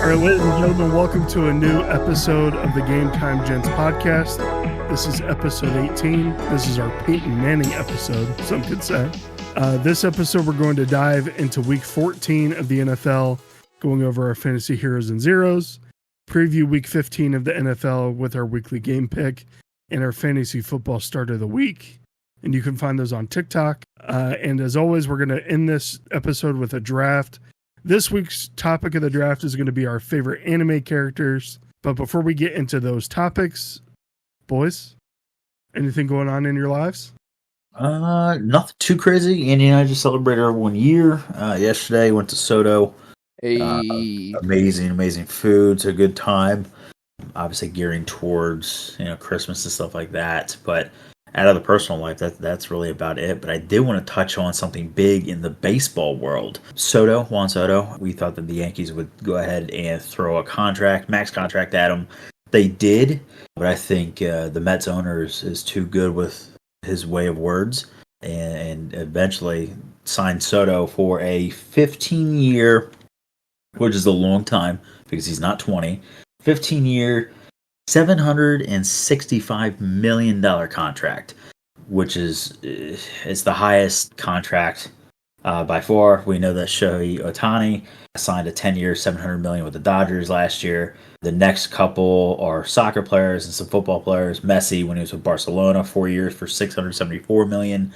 right, ladies and gentlemen, welcome to a new episode of the Game Time Gents podcast. This is episode 18. This is our Peyton Manning episode, some could say. This episode, we're going to dive into week 14 of the NFL, going over our fantasy heroes and zeros, preview week 15 of the NFL with our weekly game pick, and our fantasy football start of the week. And you can find those on TikTok. And as always, we're going to end this episode with a draft. This week's topic of the draft is going to be our favorite anime characters. But before we get into those topics, boys, anything going on in your lives? Nothing too crazy. Andy and I just celebrated our 1 year. Yesterday, went to Soto. Hey. Amazing food. It's a good time. Obviously gearing towards, Christmas and stuff like that. But out of the personal life, that's really about it. But I did want to touch on something big in the baseball world. Juan Soto, we thought that the Yankees would go ahead and throw a max contract at him. They did, but I think the Mets owner is too good with his way of words and eventually signed Soto for a 15-year, which is a long time because he's not 20, 15-year, $765 million contract, which is it's the highest contract by far. We know that Shohei Ohtani signed a 10-year, $700 million with the Dodgers last year. The next couple are soccer players and some football players. Messi, when he was with Barcelona, 4 years for $674 million.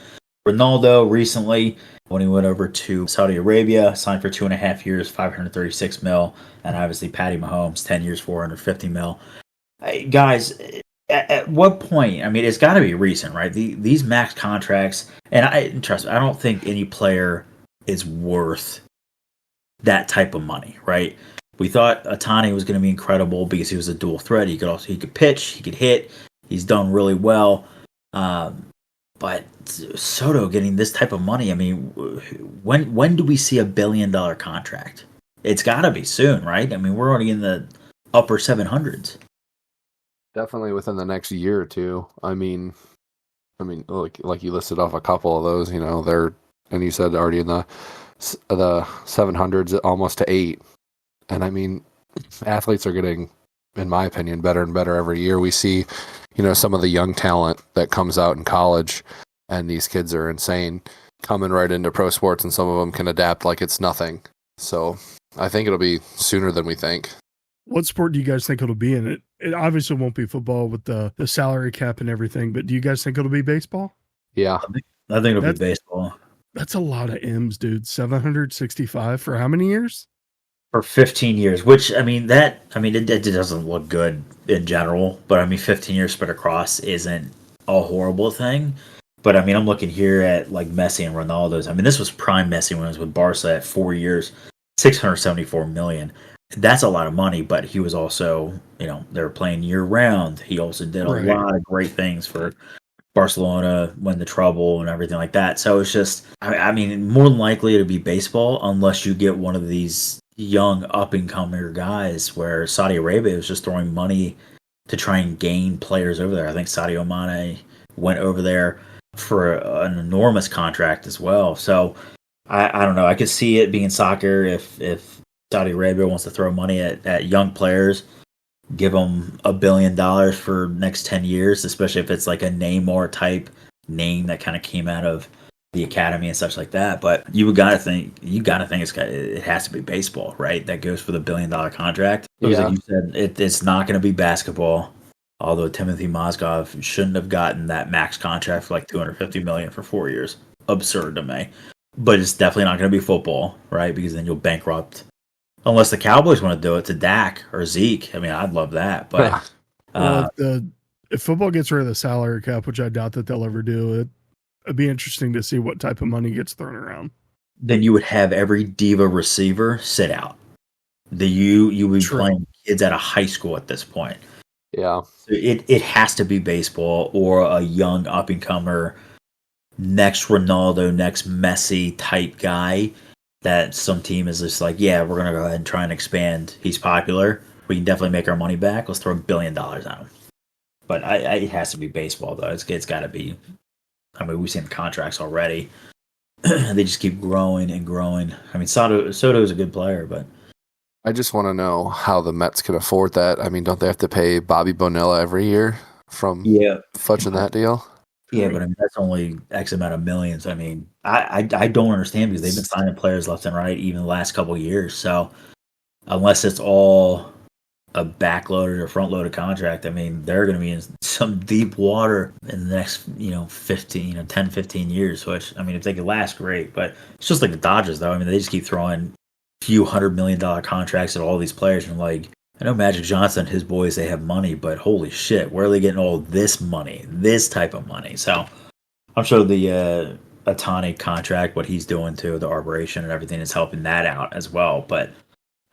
Ronaldo recently, when he went over to Saudi Arabia, signed for 2.5 years, $536 million. And obviously Patty Mahomes, 10 years, $450 million. Guys, at what point? I mean, it's got to be recent, right? These max contracts, and trust me, I don't think any player is worth that type of money, right? We thought Ohtani was going to be incredible because he was a dual threat. He could pitch, he could hit. He's done really well. But Soto getting this type of money, I mean, when do we see $1 billion contract? It's got to be soon, right? I mean, we're already in the upper 700s. Definitely within the next year or two. I mean, like you listed off a couple of those. They're, and you said already in the 700s, almost to 8. And I mean, athletes are getting, in my opinion, better and better every year. We see, some of the young talent that comes out in college, and these kids are insane, coming right into pro sports, and some of them can adapt like it's nothing. So I think it'll be sooner than we think. What sport do you guys think it'll be in? It obviously won't be football with the salary cap and everything, but do you guys think it'll be baseball? Yeah. I think it'll be baseball. That's a lot of M's, dude. 765 for how many years? For 15 years, which, it doesn't look good in general, but 15 years spread across isn't a horrible thing. But I'm looking here at like Messi and Ronaldo's. This was prime Messi when he was with Barca at 4 years, $674 million. That's a lot of money, but he was also, they were playing year round. He also did a lot of great things for Barcelona, win the treble and everything like that. So it's just, more than likely to be baseball unless you get one of these young up-and-comer guys where Saudi Arabia was just throwing money to try and gain players over there. I think Sadio Mane went over there for an enormous contract as well. So I don't know. I could see it being soccer if Saudi Arabia wants to throw money at young players, give them $1 billion for next 10 years, especially if it's like a Neymar type name that kind of came out of the academy and such like that. But you gotta think it has to be baseball, right? That goes for the $1 billion contract. Yeah. Like you said, it's not going to be basketball. Although Timothy Mozgov shouldn't have gotten that max contract for like $250 million for 4 years. Absurd to me. But it's definitely not going to be football, right? Because then you'll bankrupt. Unless the Cowboys want to do it to Dak or Zeke. I'd love that. But if football gets rid of the salary cap, which I doubt that they'll ever do, it'd be interesting to see what type of money gets thrown around. Then you would have every diva receiver sit out. You would be playing kids out of high school at this point. Yeah. So it has to be baseball or a young up-and-comer, next Ronaldo, next Messi type guy that some team is just like, yeah, we're going to go ahead and try and expand. He's popular. We can definitely make our money back. Let's throw $1 billion at him. But it has to be baseball, though. It's got to be. We've seen the contracts already. They just keep growing and growing. Soto is a good player, but I just want to know how the Mets can afford that. I mean, don't they have to pay Bobby Bonilla every year from fudging that deal? Yeah, but I mean, that's only X amount of millions. I mean, I don't understand because they've been signing players left and right even the last couple of years. So unless it's all a backloaded or front loaded contract, I mean, they're going to be in some deep water in the next, 10, 15 years, which, I mean, if they could last, great. But it's just like the Dodgers, though. I mean, they just keep throwing few $100 million contracts at all these players. And like, I know Magic Johnson and his boys, they have money, but holy shit, where are they getting all this money, this type of money? So I'm sure the Ohtani contract, what he's doing to the arbitration and everything is helping that out as well. But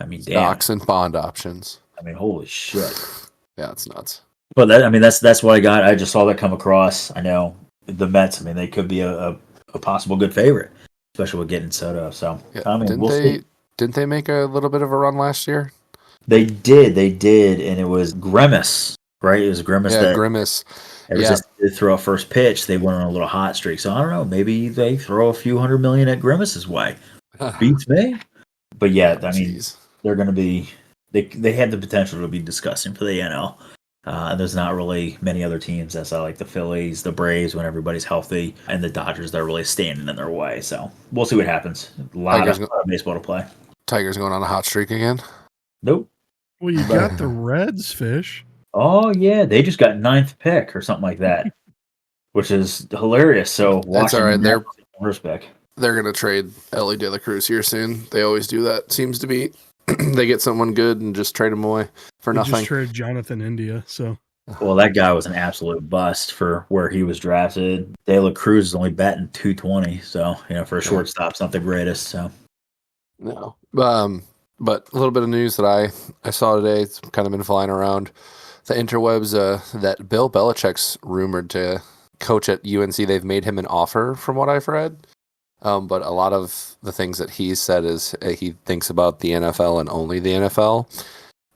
I mean, stocks and bond options. I mean, holy shit. Yeah, it's nuts. But that's what I got. I just saw that come across. I know the Mets, I mean, they could be a possible good favorite, especially with getting Soto. So, yeah, I mean, didn't they make a little bit of a run last year? They did, and it was Grimace, right? It was Grimace. Yeah, Grimace. Ever since they throw a first pitch, they went on a little hot streak. So I don't know, maybe they throw a few $100 million at Grimace's way. Beats me. But yeah, I mean, they're going to be. They had the potential to be disgusting for the NL. And there's not really many other teams that's like the Phillies, the Braves when everybody's healthy, and the Dodgers that are really standing in their way. So we'll see what happens. A lot of baseball to play. Tigers going on a hot streak again? Nope. Well, you got the Reds, Fish. Oh, yeah. They just got 9th pick or something like that, which is hilarious. So that's all right. They're first pick. They're going to trade Ellie De La Cruz here soon. They always do that. Seems to be they get someone good and just trade him away for nothing. Just trade Jonathan India. So. Well, that guy was an absolute bust for where he was drafted. De La Cruz is only batting .220, so for a shortstop, it's not the greatest. So. No. But a little bit of news that I saw today, it's kind of been flying around the interwebs, that Bill Belichick's rumored to coach at UNC. They've made him an offer from what I've read. But a lot of the things that he's said is he thinks about the NFL and only the NFL.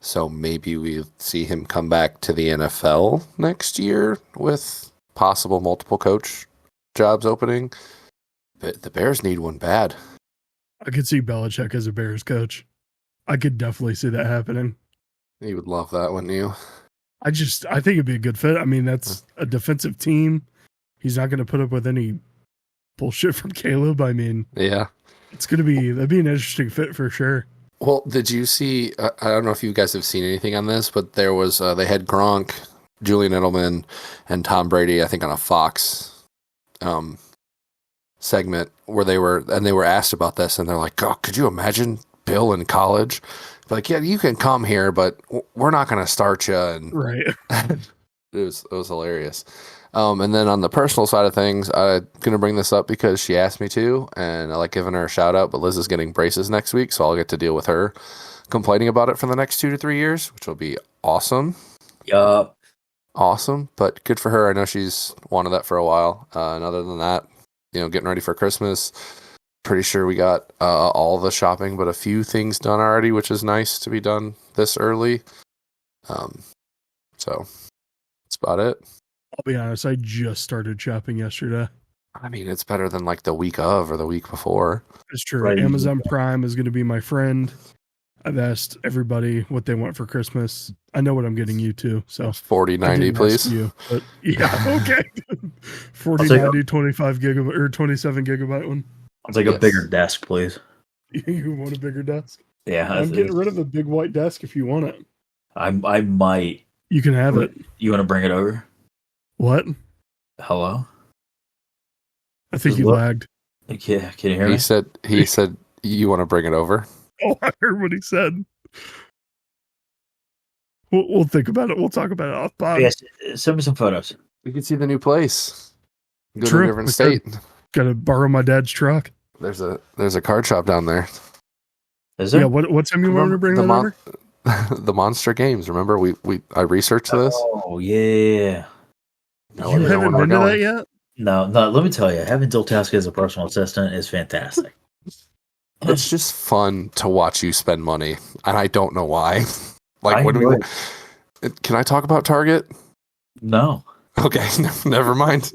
So maybe we'll see him come back to the NFL next year with possible multiple coach jobs opening. But the Bears need one bad. I could see Belichick as a Bears coach. I could definitely see that happening. You would love that, wouldn't you? I think it'd be a good fit. I mean, that's a defensive team. He's not going to put up with any bullshit from Caleb. I mean, yeah, that'd be an interesting fit for sure. Well, did you see, I don't know if you guys have seen anything on this, but there was, they had Gronk, Julian Edelman, and Tom Brady, I think on a Fox segment where they were asked about this, and they're like, oh, could you imagine Bill in college? Like, yeah, you can come here, but we're not going to start you. And right. It was hilarious. And then on the personal side of things, I'm going to bring this up because she asked me to, and I like giving her a shout out, but Liz is getting braces next week, so I'll get to deal with her complaining about it for the next 2 to 3 years, which will be awesome. Yup. Awesome, but good for her. I know she's wanted that for a while. And other than that, getting ready for Christmas. Pretty sure we got all the shopping, but a few things done already, which is nice to be done this early. So that's about it. I'll be honest, I just started shopping yesterday. I mean, it's better than like the week of or the week before. It's true. Right. Amazon Prime is going to be my friend. I've asked everybody what they want for Christmas. I know what I'm getting you to. So 4090, please. You, but yeah, okay. 4090, 25 gigabyte or 27 gigabyte one. I'll take a bigger desk, please. You want a bigger desk? Yeah. I'm getting rid of the big white desk if you want it. I might. You can have it. You want to bring it over? What? Hello? I think you lagged. Yeah, can you hear me? He said you want to bring it over. Oh, I heard what he said. We'll think about it. We'll talk about it off pod. Yes, send me some photos. We can see the new place. Go to a different state. Got to borrow my dad's truck. There's a card shop down there. Is there? Yeah. What's time you wanted to bring that over? The Monster Games. Remember I researched this. Oh yeah. You haven't been to that yet? No. Let me tell you, having Diltaska as a personal assistant is fantastic. It's just fun to watch you spend money, and I don't know why. Can I talk about Target? No. Okay, never mind.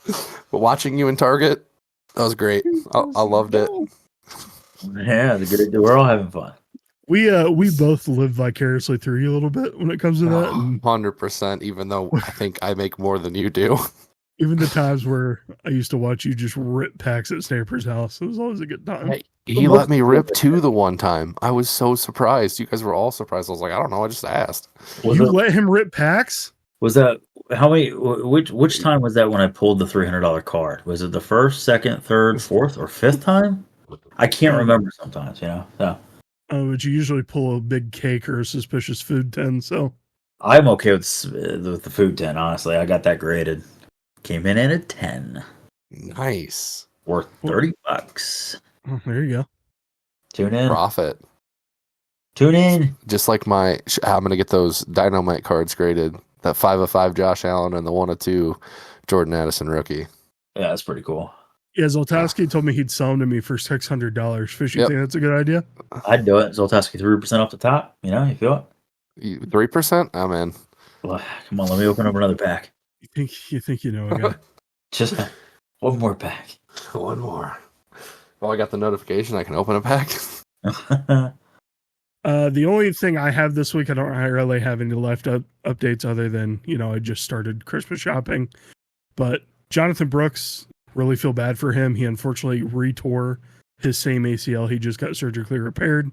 But watching you in Target, that was great. I loved it. Yeah, we're all having fun. We both live vicariously through you a little bit when it comes to that. And 100%, even though I think I make more than you do. even the times where I used to watch you just rip packs at Snapper's house, it was always a good time. Hey, he let me rip 2 the one time. I was so surprised. You guys were all surprised. I was like, I don't know. I just asked. Let him rip packs? Was that how many? Which time was that when I pulled the $300 card? Was it the first, second, third, fourth, or fifth time? I can't remember sometimes. So. But you usually pull a big cake or a suspicious food tin. So I'm okay with the food tin. Honestly, I got that graded. Came in at a 10. Nice. Worth $30. oh, there you go. Tune in. Profit. Tune in. Just like I'm going to get those Dynamite cards graded. That 5 of 5 Josh Allen and the 1 of 2 Jordan Addison rookie. Yeah, that's pretty cool. Yeah, Zoltowski told me he'd sell them to me for $600. Fish, you think that's a good idea? I'd do it. Zoltowski 3% off the top. You feel it? 3%? I'm in. Well, come on, let me open up another pack. You think you know a guy? Just one more pack. One more. Well, I got the notification. I can open a pack. The only thing I have this week, I don't really have any updates other than, I just started Christmas shopping. But Jonathan Brooks, really feel bad for him. He unfortunately retore his same ACL. He just got surgically repaired.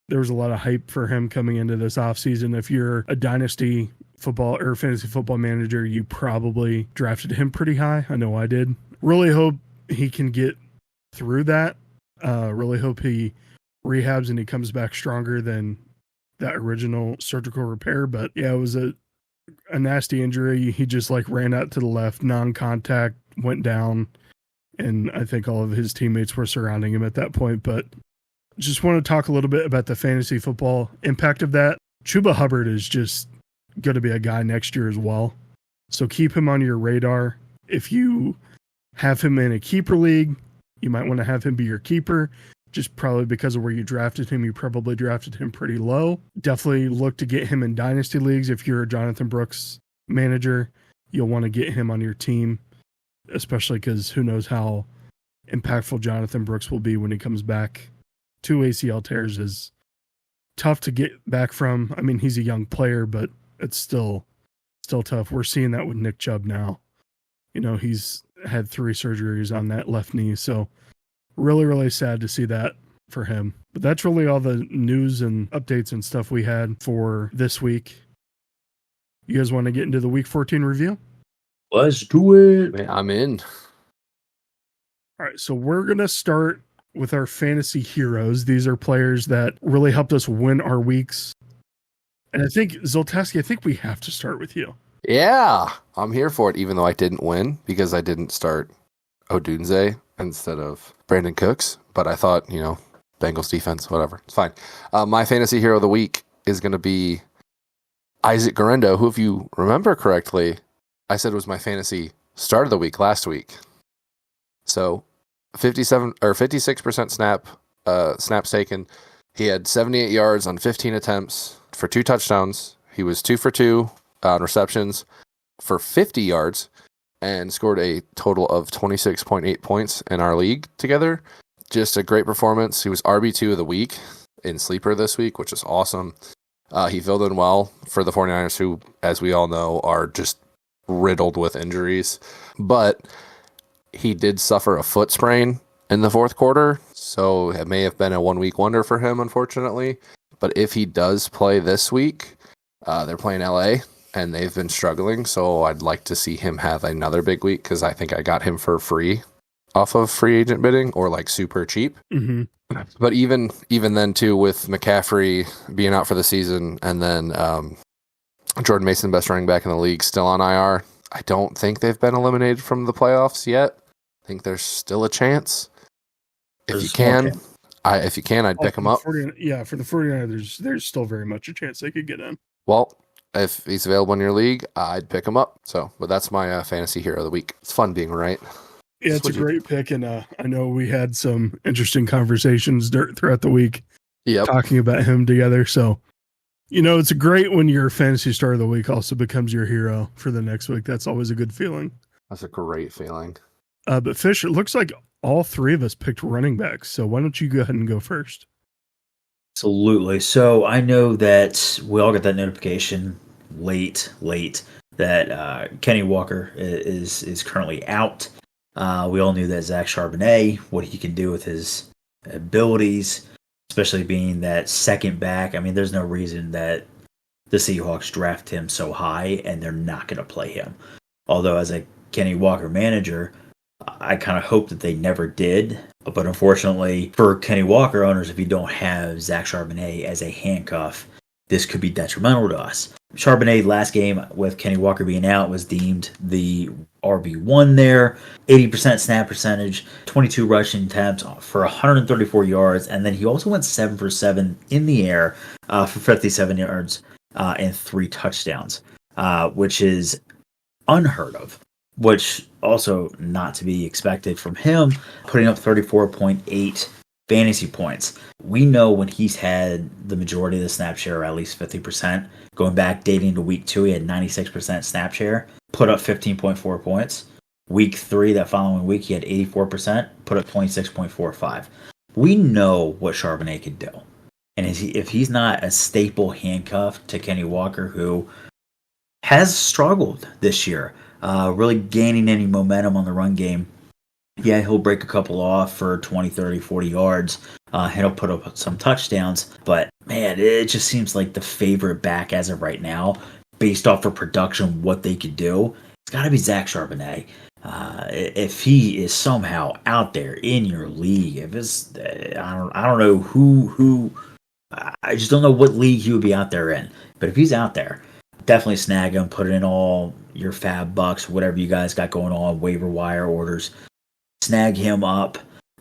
There was a lot of hype for him coming into this offseason. If you're a dynasty football or fantasy football manager, you probably drafted him pretty high. I know I did. Really hope he can get through that. Really hope he rehabs and he comes back stronger than that original surgical repair. But yeah, it was a nasty injury. He just ran out to the left, non-contact, went down, and I think all of his teammates were surrounding him at that point. But just want to talk a little bit about the fantasy football impact of that. Chuba Hubbard is just going to be a guy next year as well. So keep him on your radar. If you have him in a keeper league, you might want to have him be your keeper. Just probably because of where you drafted him, you probably drafted him pretty low. Definitely look to get him in dynasty leagues. If you're a Jonathan Brooks manager, you'll want to get him on your team, especially because who knows how impactful Jonathan Brooks will be when he comes back. 2 ACL tears is tough to get back from. I mean, he's a young player, but it's still tough. We're seeing that with Nick Chubb now. He's had 3 surgeries on that left knee, so really, really sad to see that for him. But that's really all the news and updates and stuff we had for this week. You guys want to get into the Week 14 review? Let's do it. Man, I'm in. All right, so we're going to start with our fantasy heroes. These are players that really helped us win our weeks. And I think, Zoltowski, we have to start with you. Yeah, I'm here for it, even though I didn't win because I didn't start Odunze instead of Brandon Cooks. But I thought, Bengals defense, whatever. It's fine. My fantasy hero of the week is going to be Isaac Guerrero, who, if you remember correctly, I said was my fantasy start of the week last week. So 56% snaps taken. He had 78 yards on 15 attempts for 2 touchdowns. He was 2 for 2 on receptions for 50 yards and scored a total of 26.8 points in our league together. Just a great performance. He was RB2 of the week in Sleeper this week, which is awesome. He filled in well for the 49ers, who, as we all know, are just riddled with injuries. But he did suffer a foot sprain in the fourth quarter, so it may have been a 1-week wonder for him, unfortunately. But if he does play this week, they're playing LA, and they've been struggling, so I'd like to see him have another big week because I think I got him for free off of free agent bidding or super cheap. Mm-hmm. But even then, too, with McCaffrey being out for the season and then Jordan Mason, best running back in the league, still on IR, I don't think they've been eliminated from the playoffs yet. I think there's still a chance. If you can, I'd pick him up. For the 49ers, there's still very much a chance they could get in. Well, if he's available in your league, I'd pick him up. But that's my fantasy hero of the week. It's fun being right. Yeah, it's a great pick, and I know we had some interesting conversations throughout the week talking about him together. So, it's great when your fantasy star of the week also becomes your hero for the next week. That's always a good feeling. That's a great feeling. But Fish, it looks like all 3 of us picked running backs. So why don't you go ahead and go first? Absolutely. So I know that we all got that notification late that Kenny Walker is currently out. We all knew that Zach Charbonnet, what he can do with his abilities, especially being that second back. I mean, there's no reason that the Seahawks draft him so high and they're not going to play him. Although, as a Kenny Walker manager, I kind of hope that they never did. But unfortunately, for Kenny Walker owners, if you don't have Zach Charbonnet as a handcuff, this could be detrimental to us. Charbonnet last game with Kenny Walker being out was deemed the RB1 there. 80% snap percentage, 22 rushing attempts for 134 yards, and then he also went 7 for 7 in the air for 57 yards and 3 touchdowns, which is unheard of. Which also not to be expected from him, putting up 34.8 fantasy points. We know when he's had the majority of the snap share, at least 50%. Going back, dating to week 2, he had 96% snap share, put up 15.4 points. Week 3, that following week, he had 84%, put up 26.45. We know what Charbonnet can do. And if he's not a staple handcuff to Kenny Walker, who has struggled this year, really gaining any momentum on the run game. Yeah, he'll break a couple off for 20, 30, 40 yards. He'll put up some touchdowns. But, man, it just seems like the favorite back as of right now, based off of production, what they could do, it's got to be Zach Charbonnet. If he is somehow out there in your league, if it's, I don't know who, I just don't know what league he would be out there in. But if he's out there, definitely snag him, put it in all your fab bucks, whatever you guys got going on, waiver wire orders. Snag him up.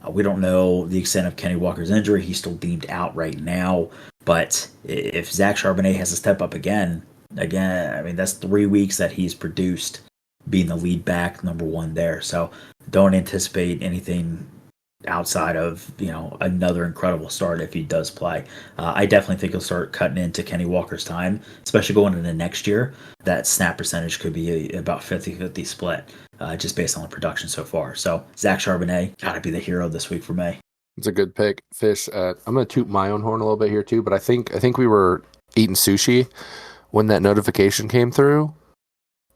We don't know the extent of Kenny Walker's injury. He's still deemed out right now. But if Zach Charbonnet has to step up again, I mean, that's 3 weeks that he's produced being the lead back, number one there. So don't anticipate anything outside of, another incredible start if he does play. I definitely think he'll start cutting into Kenny Walker's time, especially going into next year. That snap percentage could be about 50-50 split, just based on the production so far. So Zach Charbonnet, gotta be the hero this week for me. It's a good pick, Fish. I'm going to toot my own horn a little bit here too, but I think we were eating sushi when that notification came through,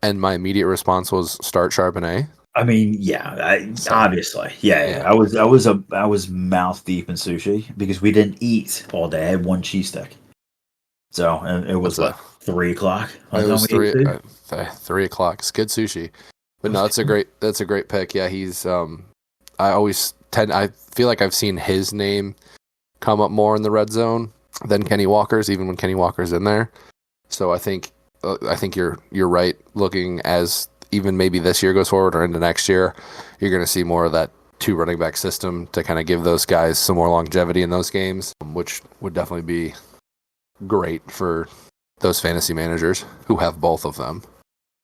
and my immediate response was start Charbonnet. I mean, yeah, obviously, yeah. I was mouth deep in sushi because we didn't eat all day. I had one cheese stick, so it was 3 o'clock. It was 3 o'clock. It's good sushi, but no, that's a great pick. Yeah, he's I feel like I've seen his name come up more in the red zone than Kenny Walker's, even when Kenny Walker's in there. So I think you're right. Looking as even maybe this year goes forward or into next year, you're going to see more of that 2 running back system to kind of give those guys some more longevity in those games, which would definitely be great for those fantasy managers who have both of them.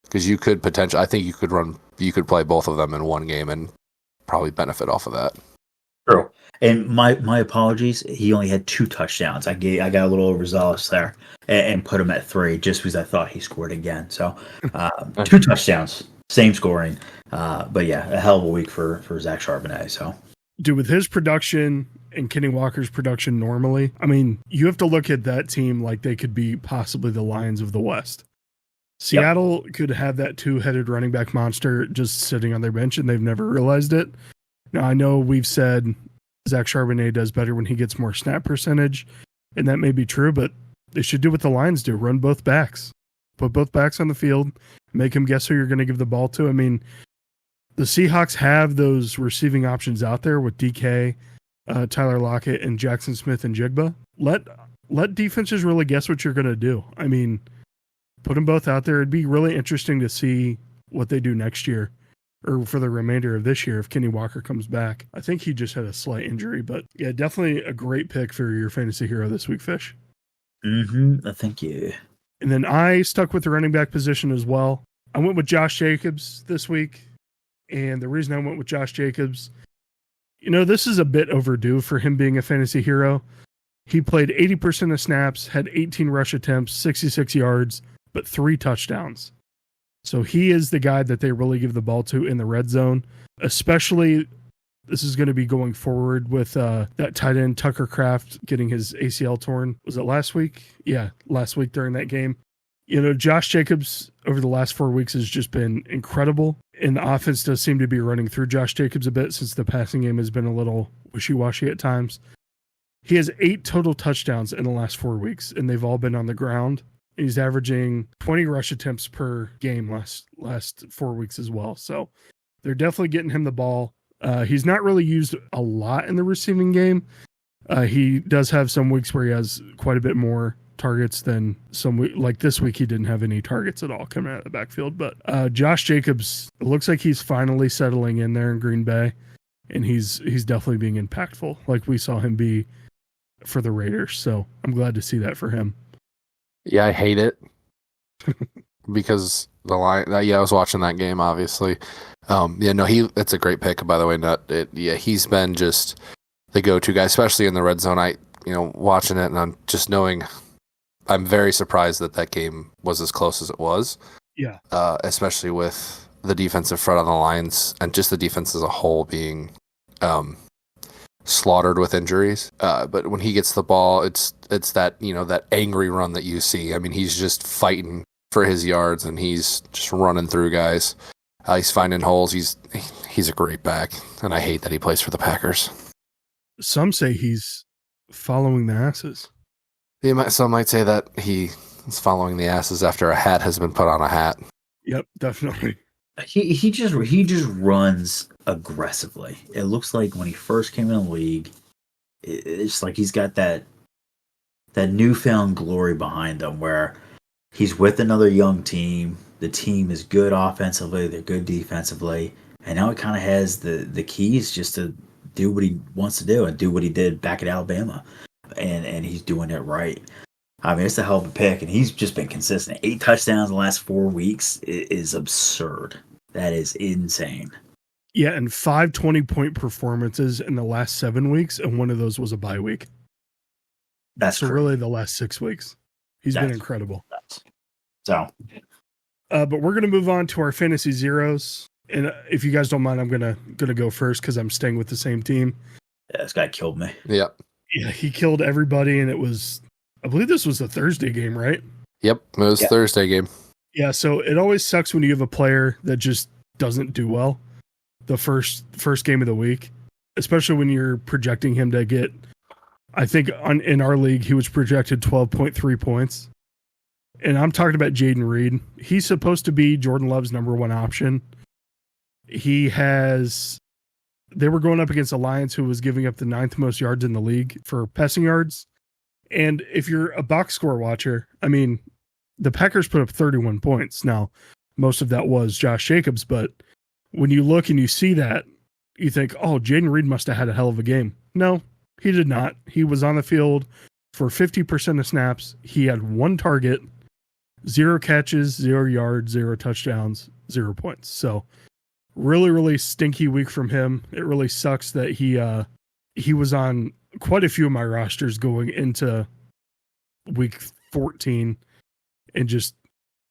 Because you could I think you could play both of them in one game and probably benefit off of that. True. And my apologies. He only had 2 touchdowns. I got a little overzealous there and put him at 3 just because I thought he scored again. So 2 touchdowns, same scoring. But yeah, a hell of a week for Zach Charbonnet. So, dude, with his production and Kenny Walker's production normally, I mean, you have to look at that team like they could be possibly the Lions of the West. Seattle could have that 2-headed running back monster just sitting on their bench, and they've never realized it. Now, I know we've said Zach Charbonnet does better when he gets more snap percentage, and that may be true, but they should do what the Lions do, run both backs. Put both backs on the field, make them guess who you're going to give the ball to. I mean, the Seahawks have those receiving options out there with DK, Tyler Lockett, and Jackson Smith and Jigba. Let defenses really guess what you're going to do. I mean, put them both out there. It'd be really interesting to see what they do next year or for the remainder of this year if Kenny Walker comes back. I think he just had a slight injury, but yeah, definitely a great pick for your fantasy hero this week, Fish. Thank you. And then I stuck with the running back position as well. I went with Josh Jacobs this week. And the reason I went with Josh Jacobs, this is a bit overdue for him being a fantasy hero. He played 80% of snaps, had 18 rush attempts, 66 yards, but 3 touchdowns. So he is the guy that they really give the ball to in the red zone, especially This is going to be going forward with that tight end Tucker Kraft getting his ACL torn. Was it last week? Yeah, last week during that game. You know, Josh Jacobs over the last 4 weeks has just been incredible. And the offense does seem to be running through Josh Jacobs a bit since the passing game has been a little wishy-washy at times. He has 8 total touchdowns in the last 4 weeks, and they've all been on the ground. He's averaging 20 rush attempts per game last 4 weeks as well. So they're definitely getting him the ball. He's not really used a lot in the receiving game. He does have some weeks where he has quite a bit more targets than some week. Like this week, he didn't have any targets at all coming out of the backfield. But Josh Jacobs, it looks like he's finally settling in there in Green Bay, and he's definitely being impactful, like we saw him be for the Raiders. So I'm glad to see that for him. Yeah, I hate it because the line. Yeah, I was watching that game. Obviously, it's a great pick, by the way. He's been just the go-to guy, especially in the red zone. Watching it, and I'm just knowing. I'm very surprised that game was as close as it was. Yeah, especially with the defensive front on the lines and just the defense as a whole being slaughtered with injuries. But when he gets the ball, it's that that angry run that you see. I mean, he's just fighting for his yards and he's just running through guys. He's finding holes. He's a great back, and I hate that he plays for the Packers. Some say he's following the asses. Some might say that he is following the asses after a hat has been put on a hat. Yep, definitely. He just runs aggressively. It looks like when he first came in the league, it's like he's got that newfound glory behind him where he's with another young team. The team is good offensively, they're good defensively, and now he kind of has the keys just to do what he wants to do and do what he did back at Alabama. And he's doing it right. I mean, it's a hell of a pick, and he's just been consistent. 8 touchdowns in the last 4 weeks is absurd. That is insane. Yeah, and 5 20-point performances in the last 7 weeks, and one of those was a bye week. That's so true. Really the last 6 weeks. He's been incredible. So, but we're going to move on to our fantasy zeros. And if you guys don't mind, I'm gonna go first because I'm staying with the same team. Yeah, this guy killed me. Yep. Yeah, he killed everybody, and I believe this was a Thursday game, right? Yep, it was Thursday game. Yeah, so it always sucks when you have a player that just doesn't do well the first game of the week, especially when you're projecting him to get, I think in our league, he was projected 12.3 points. And I'm talking about Jayden Reed. He's supposed to be Jordan Love's number 1 option. They were going up against a Lions who was giving up the 9th most yards in the league for passing yards. And if you're a box score watcher, I mean, the Packers put up 31 points. Now, most of that was Josh Jacobs, but when you look and you see that, you think, oh, Jayden Reed must have had a hell of a game. No, he did not. He was on the field for 50% of snaps. He had 1 target, 0 catches, 0 yards, 0 touchdowns, 0 points. So, really, really stinky week from him. It really sucks that he was on quite a few of my rosters going into week 14, and just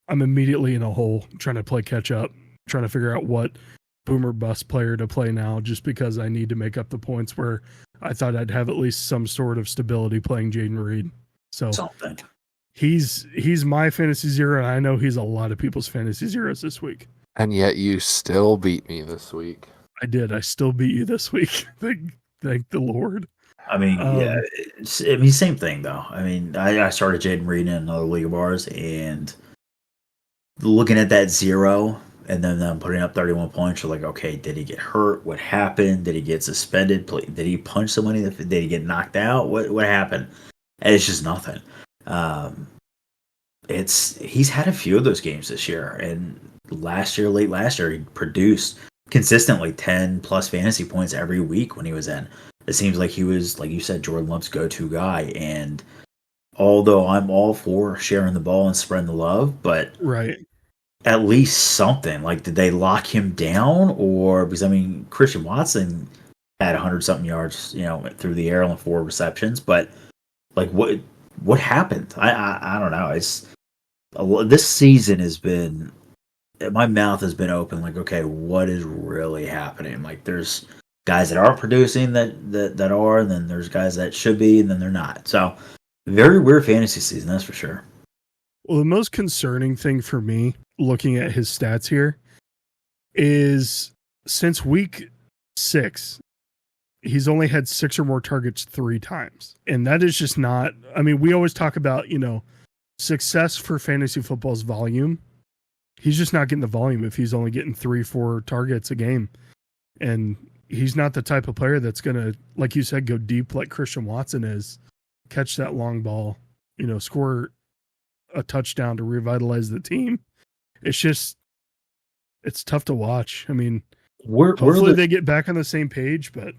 I'm immediately in a hole trying to play catch up, trying to figure out what boomer bust player to play now, just because I need to make up the points where I thought I'd have at least some sort of stability playing Jayden Reed. So something. He's my fantasy zero, and I know he's a lot of people's fantasy zeros this week. And yet you still beat me this week. I did. I still beat you this week. Thank the Lord. I mean, same thing though. I mean, I started Jayden Reed in another league of ours, and looking at that 0, and then them putting up 31 points. You're like, okay, did he get hurt? What happened? Did he get suspended? Did he punch somebody? Did he get knocked out? What happened? And it's just nothing. He's had a few of those games this year, and late last year, he produced consistently 10 plus fantasy points every week when he was in. It seems like he was, like you said, Jordan Love's go-to guy. And although I'm all for sharing the ball and spreading the love, but right, at least something. Like, did they lock him down? Or, because I mean, Christian Watson had 100-something yards, through the air on 4 receptions. But like, what happened? I don't know. This season has been, my mouth has been open. Like, okay, what is really happening? Like, there's guys that are producing that are, and then there's guys that should be, and then they're not. So very weird fantasy season, that's for sure. Well, the most concerning thing for me looking at his stats here is since week 6, he's only had 6 or more targets 3 times. And that is just not, I mean, we always talk about, success for fantasy football's volume. He's just not getting the volume if he's only getting 3-4 targets a game. And he's not the type of player that's going to, like you said, go deep like Christian Watson is, catch that long ball, score a touchdown to revitalize the team. It's tough to watch. I mean, hopefully they get back on the same page, but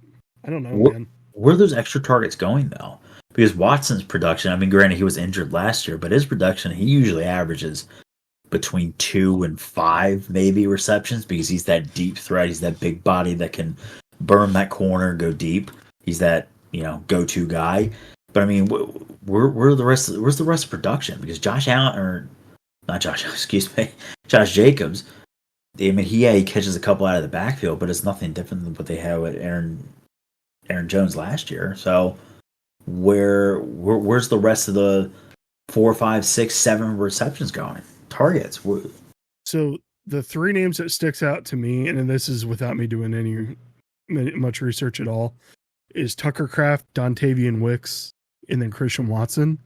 I don't know, man. Where are those extra targets going, though? Because Watson's production, I mean, granted, he was injured last year, but his production, he usually averages between 2 and 5, maybe, receptions, because he's that deep threat. He's that big body that can burn that corner, go deep. He's that, go-to guy. But, I mean, where's the rest of production? Because Josh Jacobs, I mean, he catches a couple out of the backfield, but it's nothing different than what they had with Aaron Jones last year. So where's the rest of the 4, 5, 6, 7 receptions going? Targets. So the 3 names that sticks out to me, and this is without me doing much research at all, is Tucker Kraft, Dontavian Wicks, and then Christian Watson.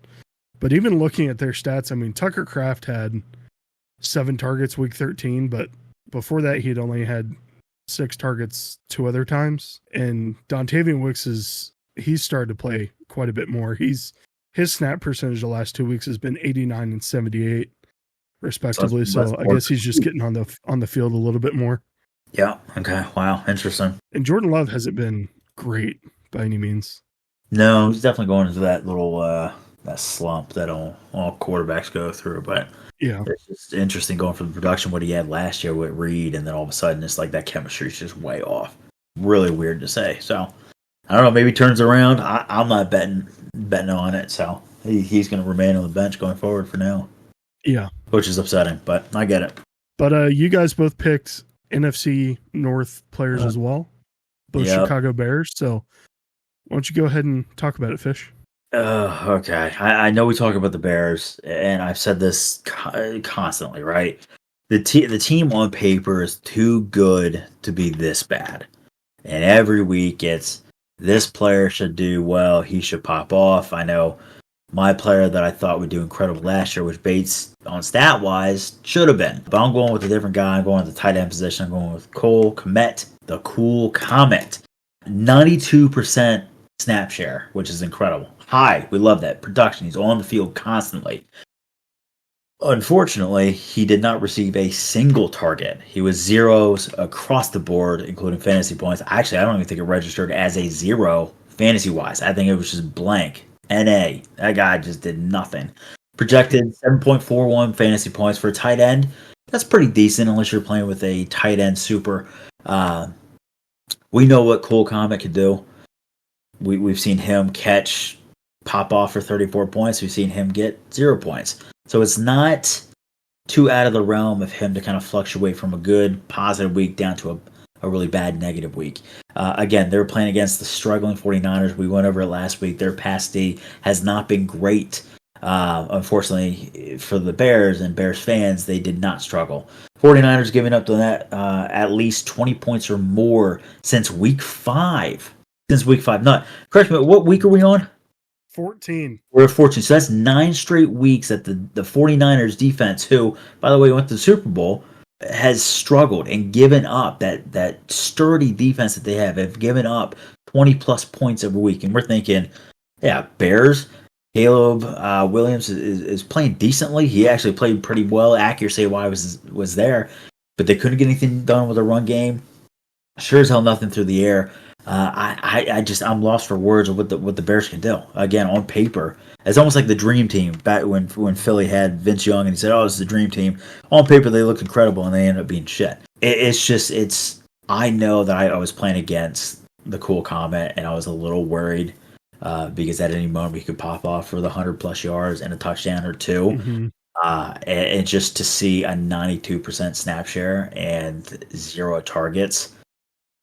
But even looking at their stats, I mean, Tucker Kraft had 7 targets week 13, but before that he had only had 6 targets 2 other times. And Dontavian Wicks he's started to play quite a bit more. His snap percentage the last 2 weeks has been 89 and 78 respectively. So I guess he's just getting on the field a little bit more. Yeah. Okay. Wow. Interesting. And Jordan Love hasn't been great by any means. No, he's definitely going into that little that slump that all quarterbacks go through. But yeah, it's just interesting going from the production what he had last year with Reed, and then all of a sudden it's like that chemistry is just way off. Really weird to say. So I don't know. Maybe he turns around. I'm not betting on it. So he's going to remain on the bench going forward for now. Yeah, which is upsetting, but I get it. But you guys both picked NFC North players as well, both Chicago Bears. So why don't you go ahead and talk about it, Fish? Okay. I know we talk about the Bears, and I've said this constantly, right? The team on paper is too good to be this bad. And every week it's, this player should do well, he should pop off. I know my player that I thought would do incredible last year, which Bates, on stat-wise, should have been. But I'm going with a different guy. I'm going with the tight end position. I'm going with Cole Kmet, the Cool Comet. 92% snap share, which is incredible. High. We love that. Production. He's on the field constantly. Unfortunately, he did not receive a single target. He was zeros across the board, including fantasy points. Actually, I don't even think it registered as a 0 fantasy-wise. I think it was just blank. NA. That guy just did nothing. Projected 7.41 fantasy points for a tight end. That's pretty decent unless you're playing with a tight end super. We know what Cole Comet could do. We've seen him pop off for 34 points. We've seen him get 0 points. So it's not too out of the realm of him to kind of fluctuate from a good, positive week down to a really bad, negative week. Again, they're playing against the struggling 49ers. We went over it last week. Their pass D has not been great. Unfortunately, for the Bears and Bears fans, they did not struggle. 49ers giving up to that at least 20 points or more since week 5. Correct me, what week are we on? 14. We're at 14. So that's 9 straight weeks that the 49ers defense, who, by the way, went to the Super Bowl, has struggled and given up. That sturdy defense that they have given up 20-plus points every week. And we're thinking, yeah, Bears, Caleb Williams is playing decently. He actually played pretty well. Accuracy-wise was there. But they couldn't get anything done with the run game. Sure as hell nothing through the air. I'm lost for words of what the Bears can do. Again, on paper, it's almost like the dream team back when Philly had Vince Young and he said, "Oh, this is the dream team." On paper, they looked incredible and they ended up being shit. I know that I was playing against the Cool Comet and I was a little worried because at any moment he could pop off for the 100+ yards and a touchdown or 2. Mm-hmm. And just to see a 92% snap share and 0 targets.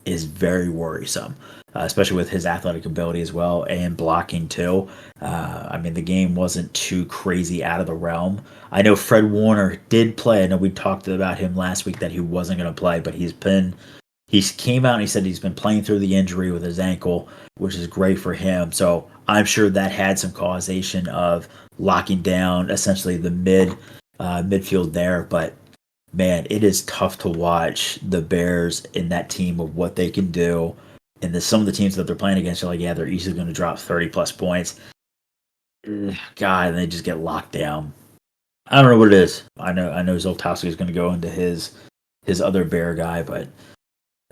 is very worrisome, especially with his athletic ability as well and blocking too. I mean, the game wasn't too crazy out of the realm. I know Fred Warner did play. I know we talked about him last week that he wasn't going to play, but he came out and he said he's been playing through the injury with his ankle, which is great for him. So I'm sure that had some causation of locking down essentially the midfield there. But man, it is tough to watch the Bears in that team of what they can do. And some of the teams that they're playing against are like, yeah, they're easily going to drop 30 plus points. God, and they just get locked down. I don't know what it is. I know Zoltowski is going to go into his other Bear guy, but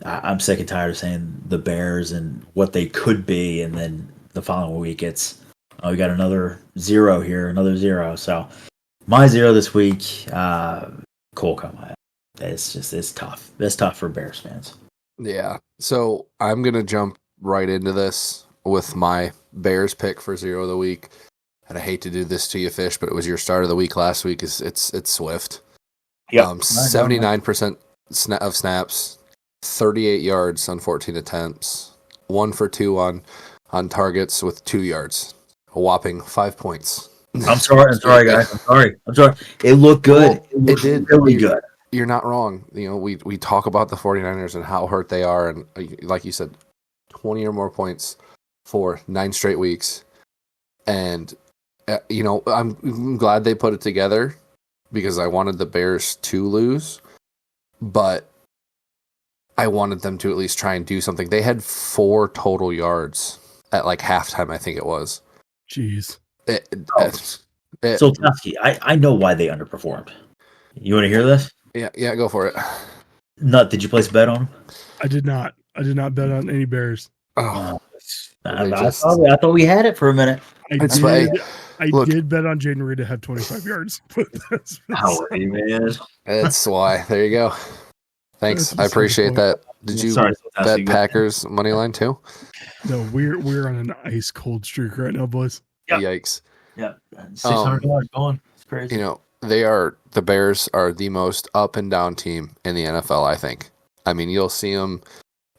I'm sick and tired of saying the Bears and what they could be, and then the following week it's we got another 0 here, another 0. So my 0 this week, Cole Kmet. It's tough. It's tough for Bears fans. Yeah. So I'm gonna jump right into this with my Bears pick for 0 of the week. And I hate to do this to you, Fish, but it was your start of the week last week. It's Swift. Yeah. 79% of snaps, 38 yards on 14 attempts, 1 for 2 on targets with 2 yards, a whopping 5 points. I'm sorry, guys. I'm sorry. It looked good. Well, it did. Really good. You're not wrong. You know, we talk about the 49ers and how hurt they are, and like you said, 20 or more points for 9 straight weeks. And, I'm glad they put it together because I wanted the Bears to lose, but I wanted them to at least try and do something. They had 4 total yards at like halftime, I think it was. Jeez. So, Tufsky, I know why they underperformed. You want to hear this? Yeah, go for it. Did you place a bet on them? I did not. I did not bet on any Bears. Oh, I thought we had it for a minute. I did bet on Jaden Reed to have 25 yards. Man. That's why. There you go. Thanks. I appreciate that. Did you bet Packers money line too? No, we're on an ice cold streak right now, boys. Yep. Yikes. Yeah. $600 going. It's crazy. The Bears are the most up and down team in the NFL, I think. I mean, you'll see them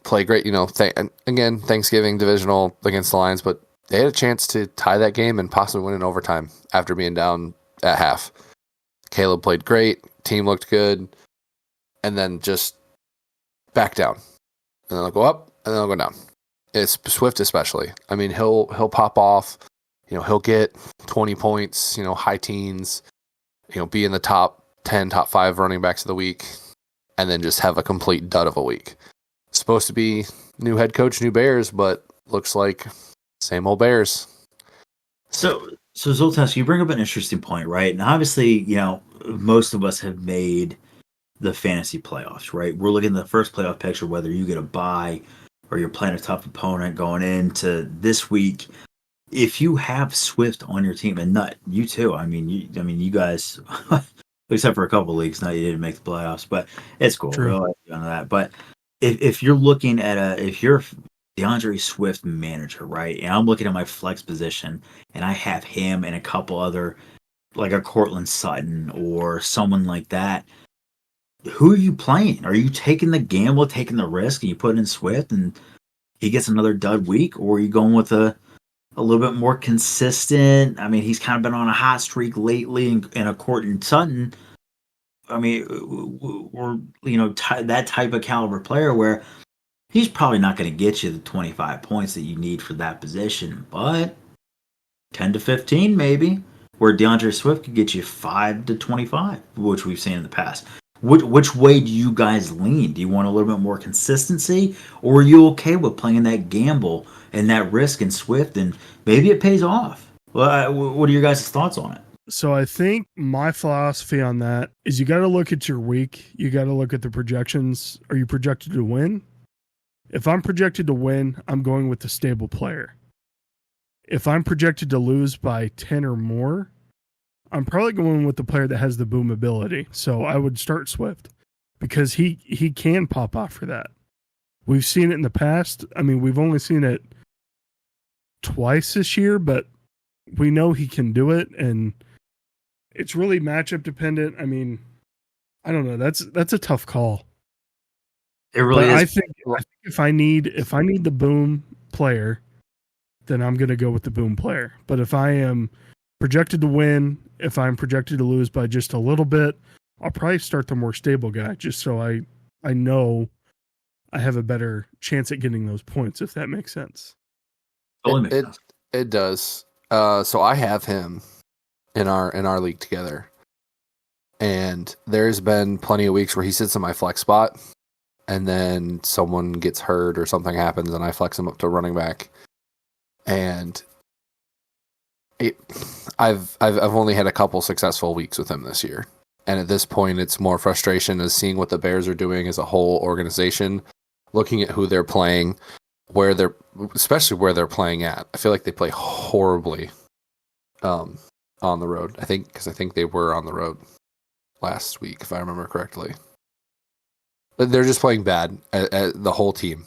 play great, again, Thanksgiving divisional against the Lions, but they had a chance to tie that game and possibly win in overtime after being down at half. Caleb played great, team looked good, and then just back down. And then they'll go up, and then they'll go down. It's Swift especially. I mean, he'll pop off, he'll get 20 points, high teens, be in the top 10, top 5 running backs of the week, and then just have a complete dud of a week. Supposed to be new head coach, new Bears, but looks like same old Bears. So Zoltan, you bring up an interesting point, right? And obviously, most of us have made the fantasy playoffs, right? We're looking at the first playoff picture, whether you get a bye or you're playing a tough opponent going into this week. If you have Swift on your team, and not you too, you guys, except for a couple leagues, now you didn't make the playoffs, but it's cool. Really like that. But if you're looking at if you're DeAndre Swift manager, right? And I'm looking at my flex position, and I have him and a couple other, like a Cortland Sutton or someone like that. Who are you playing? Are you taking the gamble, taking the risk, and you put in Swift, and he gets another dud week, or are you going with a little bit more consistent? I mean, he's kind of been on a hot streak lately, and a Cortland Sutton. I mean, or that type of caliber player where he's probably not going to get you the 25 points that you need for that position, but 10 to 15 maybe, where DeAndre Swift could get you 5 to 25, which we've seen in the past. Which way do you guys lean? Do you want a little bit more consistency, or are you okay with playing that gamble and that risk in Swift, and maybe it pays off? Well, what are your guys' thoughts on it? So I think my philosophy on that is you got to look at your week. You got to look at the projections. Are you projected to win? If I'm projected to win, I'm going with the stable player. If I'm projected to lose by 10 or more, I'm probably going with the player that has the boom ability. So I would start Swift because he can pop off for that. We've seen it in the past. I mean, we've only seen it twice this year, but we know he can do it, and it's really matchup dependent. I mean, I don't know. That's a tough call. It really But is. I think if I need the boom player, then I'm going to go with the boom player. But if I am projected to win, if I'm projected to lose by just a little bit, I'll probably start the more stable guy, just so I know I have a better chance at getting those points, if that makes sense. Totally makes sense. It does. So I have him in our league together, and there's been plenty of weeks where he sits in my flex spot, and then someone gets hurt or something happens, and I flex him up to running back, and I've only had a couple successful weeks with him this year, and at this point, it's more frustration as seeing what the Bears are doing as a whole organization, looking at who they're playing, especially where they're playing at. I feel like they play horribly on the road. I think they were on the road last week, if I remember correctly. But they're just playing bad at the whole team,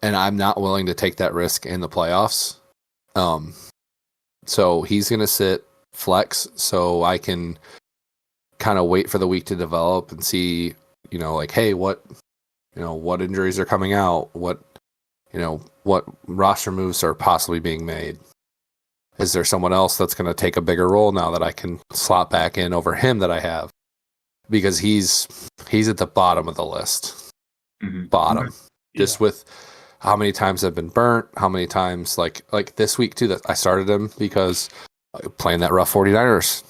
and I'm not willing to take that risk in the playoffs. So he's going to sit flex so I can kind of wait for the week to develop and see, like, hey, what injuries are coming out, what roster moves are possibly being made. Is there someone else that's going to take a bigger role now that I can slot back in over him that I have? Because he's at the bottom of the list. Mm-hmm. Bottom. Yeah. Just with how many times I've been burnt, how many times, like this week too, that I started him because playing that rough 49ers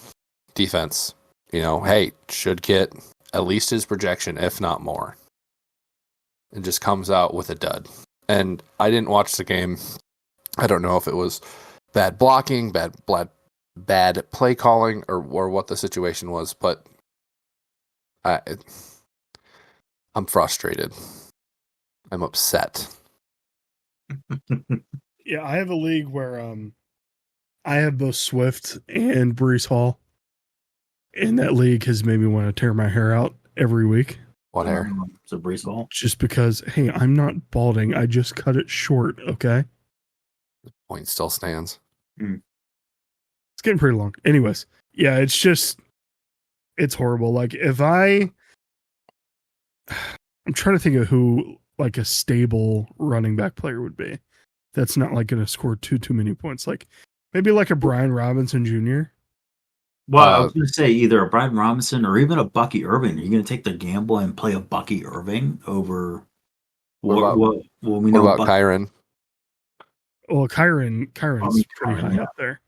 defense, hey, should get at least his projection, if not more. And just comes out with a dud. And I didn't watch the game. I don't know if it was bad blocking, bad play calling, or what the situation was, but I'm frustrated. I'm upset. Yeah, I have a league where I have both Swift and Brees Hall, and that league has made me want to tear my hair out every week. What hair? It's a Brees Hall. Just because, hey, I'm not balding. I just cut it short, okay? The point still stands. It's getting pretty long. Anyways, yeah, it's horrible. Like, I'm trying to think of who, like, a stable running back player would be. That's not, like, going to score too many points. Like, maybe like a Brian Robinson Jr. Well, I was going to say either a Brian Robinson or even a Bucky Irving. Are you going to take the gamble and play a Bucky Irving over What about Kyron? Well, Kyron's pretty high up there.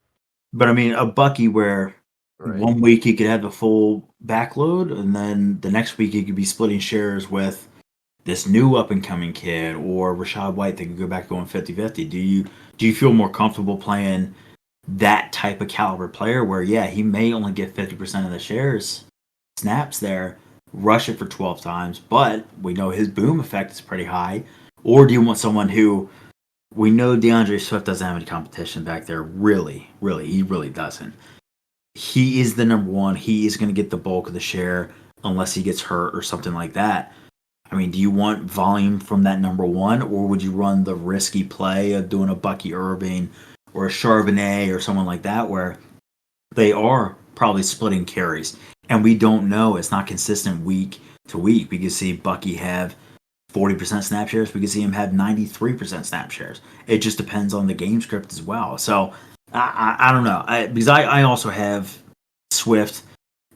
But I mean, a Bucky where Right. 1 week he could have a full backload, and then the next week he could be splitting shares with this new up and coming kid or Rachaad White that could go back going 50-50. Do you feel more comfortable playing that type of caliber player where, yeah, he may only get 50% of the shares, snaps there, rush it for 12 times, but we know his boom effect is pretty high? Or do you want someone who, we know DeAndre Swift doesn't have any competition back there, really, he really doesn't. He is the number one. He is going to get the bulk of the share unless he gets hurt or something like that. I mean, do you want volume from that number one, or would you run the risky play of doing a Bucky Irving or a Charbonnet or someone like that where they are probably splitting carries? And we don't know. It's not consistent week to week. We can see Bucky have 40% snap shares. We can see him have 93% snap shares. It just depends on the game script as well. So I don't know. Because I also have Swift,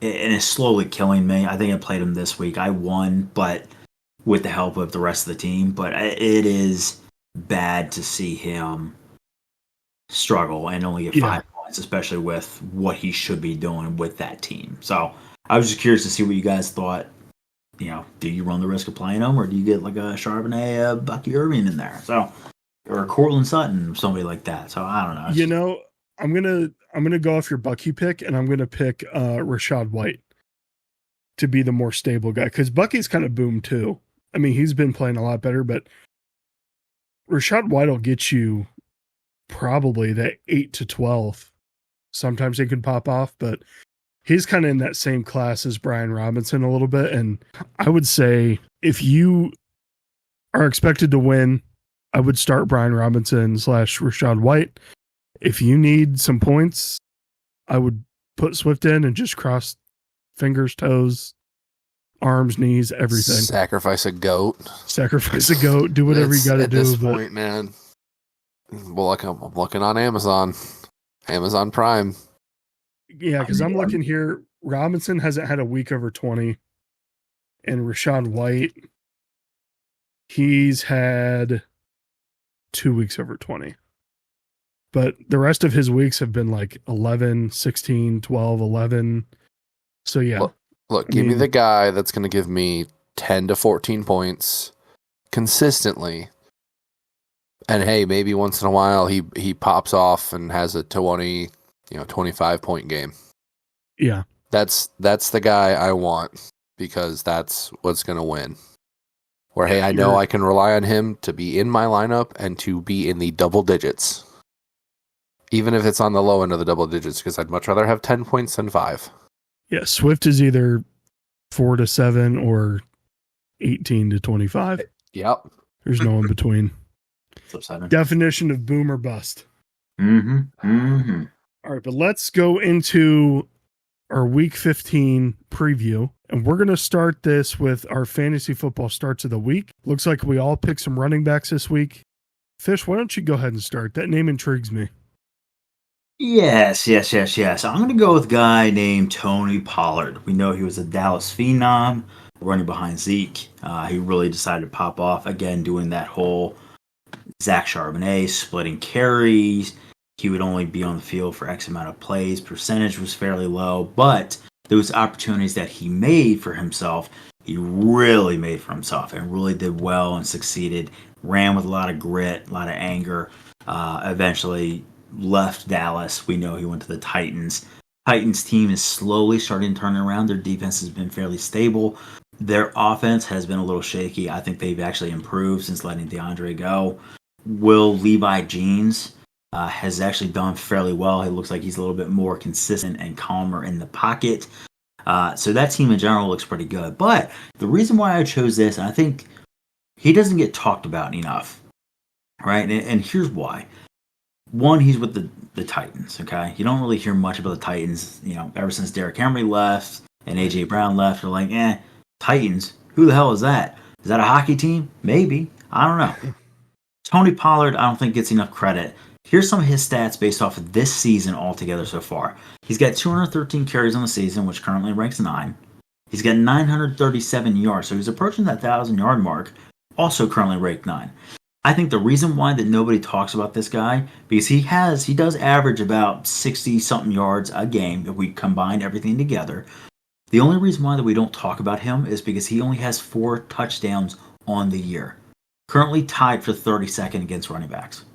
and it's slowly killing me. I think I played him this week. I won, but with the help of the rest of the team. But it is bad to see him struggle and only get 5 points, especially with what he should be doing with that team. So I was just curious to see what you guys thought. Do you run the risk of playing him, or do you get like a Charbonnet, a Bucky Irving in there? So, or a Cortland Sutton, somebody like that. So I don't know. I'm gonna go off your Bucky pick, and I'm gonna pick Rachaad White to be the more stable guy, because Bucky's kind of boomed too. I mean, he's been playing a lot better, but Rachaad White will get you probably that 8 to 12. Sometimes he could pop off, but he's kind of in that same class as Brian Robinson a little bit. And I would say if you are expected to win, I would start Brian Robinson / Rachaad White. If you need some points, I would put Swift in and just cross fingers, toes, arms, knees, everything. Sacrifice a goat. Sacrifice a goat. Do whatever you got to do. At this point, man. Well, I'm looking on Amazon Prime. Yeah, because I'm looking here. Robinson hasn't had a week over 20. And Rachaad White, he's had 2 weeks over 20. But the rest of his weeks have been like 11, 16, 12, 11. So, yeah. Look, give me the guy that's going to give me 10 to 14 points consistently. And hey, maybe once in a while he pops off and has a 20, 25 point game. Yeah. That's the guy I want because that's what's going to win. Where, hey, I know I can rely on him to be in my lineup and to be in the double digits. Even if it's on the low end of the double digits, because I'd much rather have 10 points than 5. Yeah, Swift is either 4 to 7 or 18 to 25. Yep. There's no in between. Definition of boom or bust. Mm-hmm. Mm-hmm. All right, but let's go into our Week 15 preview. And we're going to start this with our fantasy football starts of the week. Looks like we all picked some running backs this week. Fish, why don't you go ahead and start? That name intrigues me. Yes. I'm going to go with a guy named Tony Pollard. We know he was a Dallas phenom, running behind Zeke. He really decided to pop off again, doing that whole Zach Charbonnet splitting carries. He would only be on the field for X amount of plays. Percentage was fairly low, but those opportunities that he made for himself, he really made for himself and really did well and succeeded. Ran with a lot of grit, a lot of anger. Eventually left Dallas. We know he went to the Titans. Titans team is slowly starting to turn around. Their defense has been fairly stable. Their offense has been a little shaky. I think they've actually improved since letting DeAndre go. Will Levi Jeans has actually done fairly well. He looks like he's a little bit more consistent and calmer in the pocket. So that team in general looks pretty good. But the reason why I chose this, and I think he doesn't get talked about enough, right? And here's why. One, he's with the Titans, okay? You don't really hear much about the Titans, ever since Derrick Henry left and A.J. Brown left. You're like, Titans? Who the hell is that? Is that a hockey team? Maybe. I don't know. Tony Pollard, I don't think gets enough credit. Here's some of his stats based off of this season altogether so far. He's got 213 carries on the season, which currently ranks 9. He's got 937 yards, so he's approaching that 1,000-yard mark, also currently ranked 9. I think the reason why that nobody talks about this guy, because he does average about 60-something yards a game if we combine everything together. The only reason why that we don't talk about him is because he only has 4 touchdowns on the year. Currently tied for 32nd against running backs.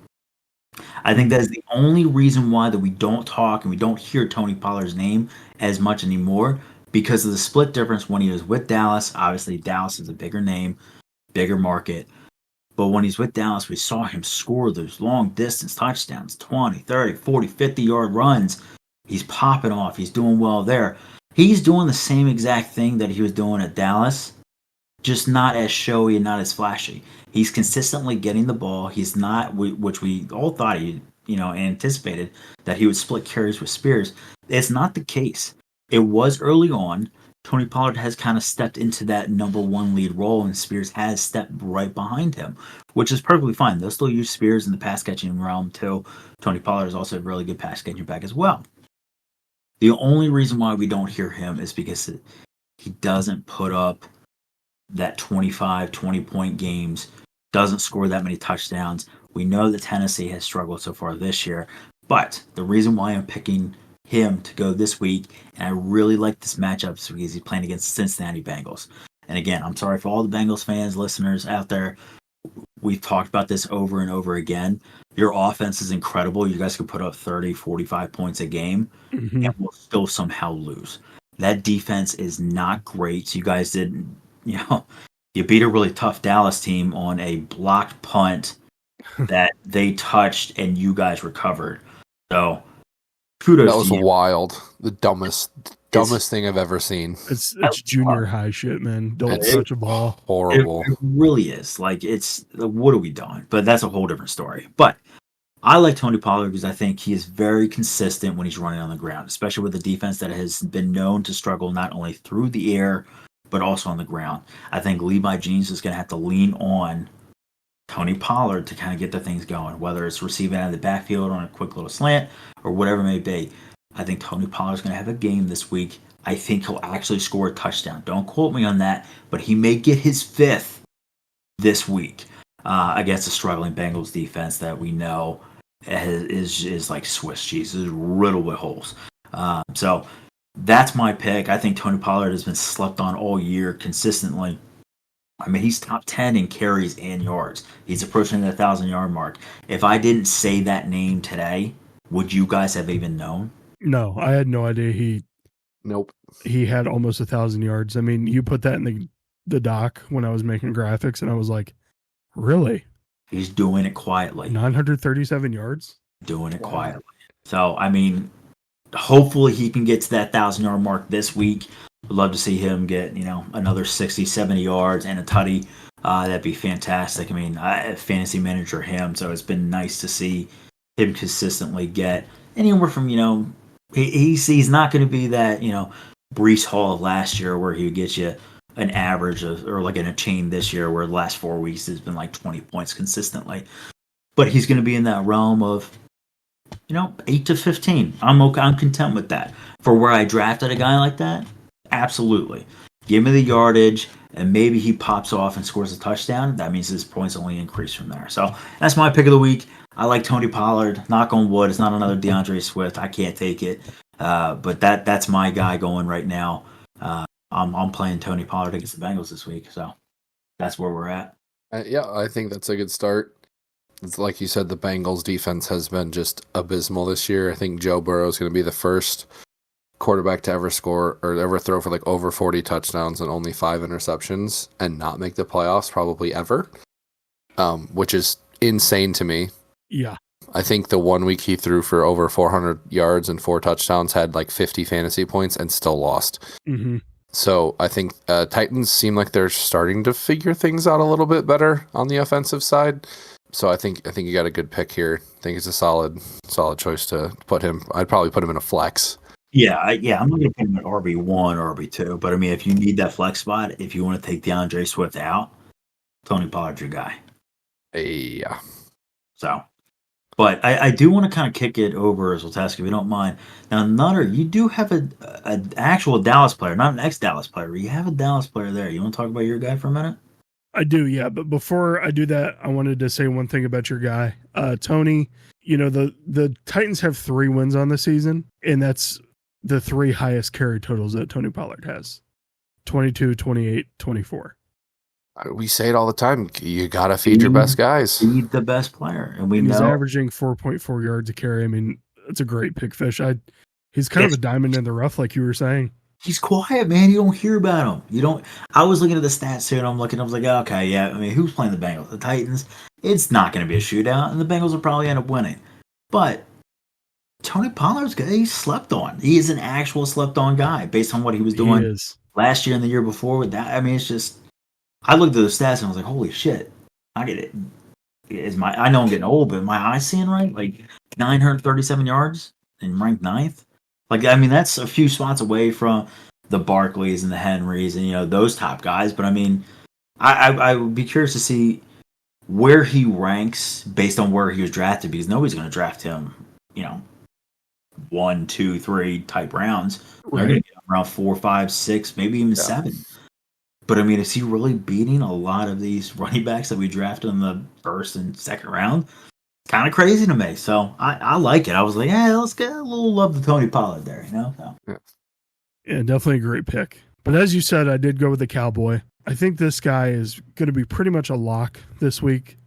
I think that is the only reason why that we don't talk and we don't hear Tony Pollard's name as much anymore, because of the split difference when he was with Dallas. Obviously, Dallas is a bigger name, bigger market. But when he's with Dallas, we saw him score those long distance touchdowns, 20, 30, 40, 50-yard runs. He's popping off. He's doing well there. He's doing the same exact thing that he was doing at Dallas, just not as showy and not as flashy. He's consistently getting the ball. He's not, which we all thought he, anticipated, that he would split carries with Spears. It's not the case. It was early on. Tony Pollard has kind of stepped into that number 1 lead role, and Spears has stepped right behind him, which is perfectly fine. They'll still use Spears in the pass-catching realm, too. Tony Pollard is also a really good pass-catching back as well. The only reason why we don't hear him is because he doesn't put up that 25, 20-point games, doesn't score that many touchdowns. We know that Tennessee has struggled so far this year, but the reason why I'm picking him to go this week, and I really like this matchup because he's playing against the Cincinnati Bengals. And again, I'm sorry for all the Bengals fans, listeners out there. We've talked about this over and over again. Your offense is incredible. You guys could put up 30, 45 points a game, and we'll still somehow lose. That defense is not great. So you guys didn't, you beat a really tough Dallas team on a blocked punt that they touched and you guys recovered. So kudos. That was wild. The dumbest thing I've ever seen. It's junior high shit, man. Don't touch a ball. Horrible. It really is. Like, it's, what are we doing? But that's a whole different story. But I like Tony Pollard because I think he is very consistent when he's running on the ground, especially with a defense that has been known to struggle not only through the air, but also on the ground. I think Levi Jeans is going to have to lean on Tony Pollard to kind of get the things going, whether it's receiving out of the backfield on a quick little slant or whatever it may be. I think Tony Pollard is going to have a game this week. I think he'll actually score a touchdown. Don't quote me on that, but he may get his 5th this week against a struggling Bengals defense that we know is like Swiss cheese, is riddled with holes. So that's my pick. I think Tony Pollard has been slept on all year consistently. I mean, he's top 10 in carries and yards. He's approaching the 1,000-yard mark. If I didn't say that name today, would you guys have even known? No, I had no idea Nope. he had almost 1,000 yards. I mean, you put that in the doc when I was making graphics, and I was like, really? He's doing it quietly. 937 yards? Doing it quietly. So, I mean, hopefully he can get to that 1,000-yard mark this week. Would love to see him get, another 60, 70 yards and a tutty. That'd be fantastic. I mean, I fantasy manager him, so it's been nice to see him consistently get anywhere from, he's not going to be that, Breece Hall of last year where he would get you an average of, or like in a chain this year where the last 4 weeks has been like 20 points consistently. But he's going to be in that realm of, 8 to 15. I'm content with that. For where I drafted a guy like that, absolutely. Give me the yardage, and maybe he pops off and scores a touchdown. That means his points only increase from there. So that's my pick of the week. I like Tony Pollard. Knock on wood. It's not another DeAndre Swift. I can't take it. But that's my guy going right now. I'm playing Tony Pollard against the Bengals this week. So that's where we're at. Yeah, I think that's a good start. It's like you said, the Bengals defense has been just abysmal this year. I think Joe Burrow is going to be the first quarterback to ever score or ever throw for like over 40 touchdowns and only 5 interceptions and not make the playoffs probably ever, which is insane to me. Yeah. I think the 1 week he threw for over 400 yards and 4 touchdowns had like 50 fantasy points and still lost. Mm-hmm. So I think Titans seem like they're starting to figure things out a little bit better on the offensive side. So I think you got a good pick here. I think it's a solid choice to put him. I'd probably put him in a flex. Yeah, I'm not going to put him at RB1 or RB2, but I mean, if you need that flex spot, if you want to take DeAndre Swift out, Tony Pollard's your guy. Yeah. So, but I do want to kind of kick it over, Zoltaski, if you don't mind. Now, Nutter, you do have an actual Dallas player, not an ex-Dallas player. You have a Dallas player there. You want to talk about your guy for a minute? I do, yeah. But before I do that, I wanted to say one thing about your guy. Tony, the Titans have 3 wins on the season, and that's the 3 highest carry totals that Tony Pollard has. 22, 28, 24. We say it all the time. You got to feed your best guys. Feed the best player. And he's averaging 4.4 yards a carry. I mean, it's a great pick fish. He's kind of a diamond in the rough, like you were saying. He's quiet, man. You don't hear about him. I was looking at the stats here, and I was like, okay, yeah. I mean, who's playing the Bengals? The Titans. It's not going to be a shootout, and the Bengals will probably end up winning. But Tony Pollard's guy, he's slept on. He is an actual slept on guy based on what he was doing last year and the year before with that. I mean, it's just, I looked at the stats and I was like, holy shit. I get it. I know I'm getting old, but my eyes seeing right? Like 937 yards and ranked 9th. Like, I mean, that's a few spots away from the Barkleys and the Henrys and, those top guys. But I mean, I would be curious to see where he ranks based on where he was drafted, because nobody's going to draft him, 1, 2, 3 type rounds. Right. They're going to get around 4, 5, 6, maybe even 7. But I mean, is he really beating a lot of these running backs that we drafted in the first and second round? Kind of crazy to me. So I like it. I was like, let's get a little love to Tony Pollard there, So. Yeah, definitely a great pick. But as you said, I did go with the Cowboy. I think this guy is going to be pretty much a lock this week.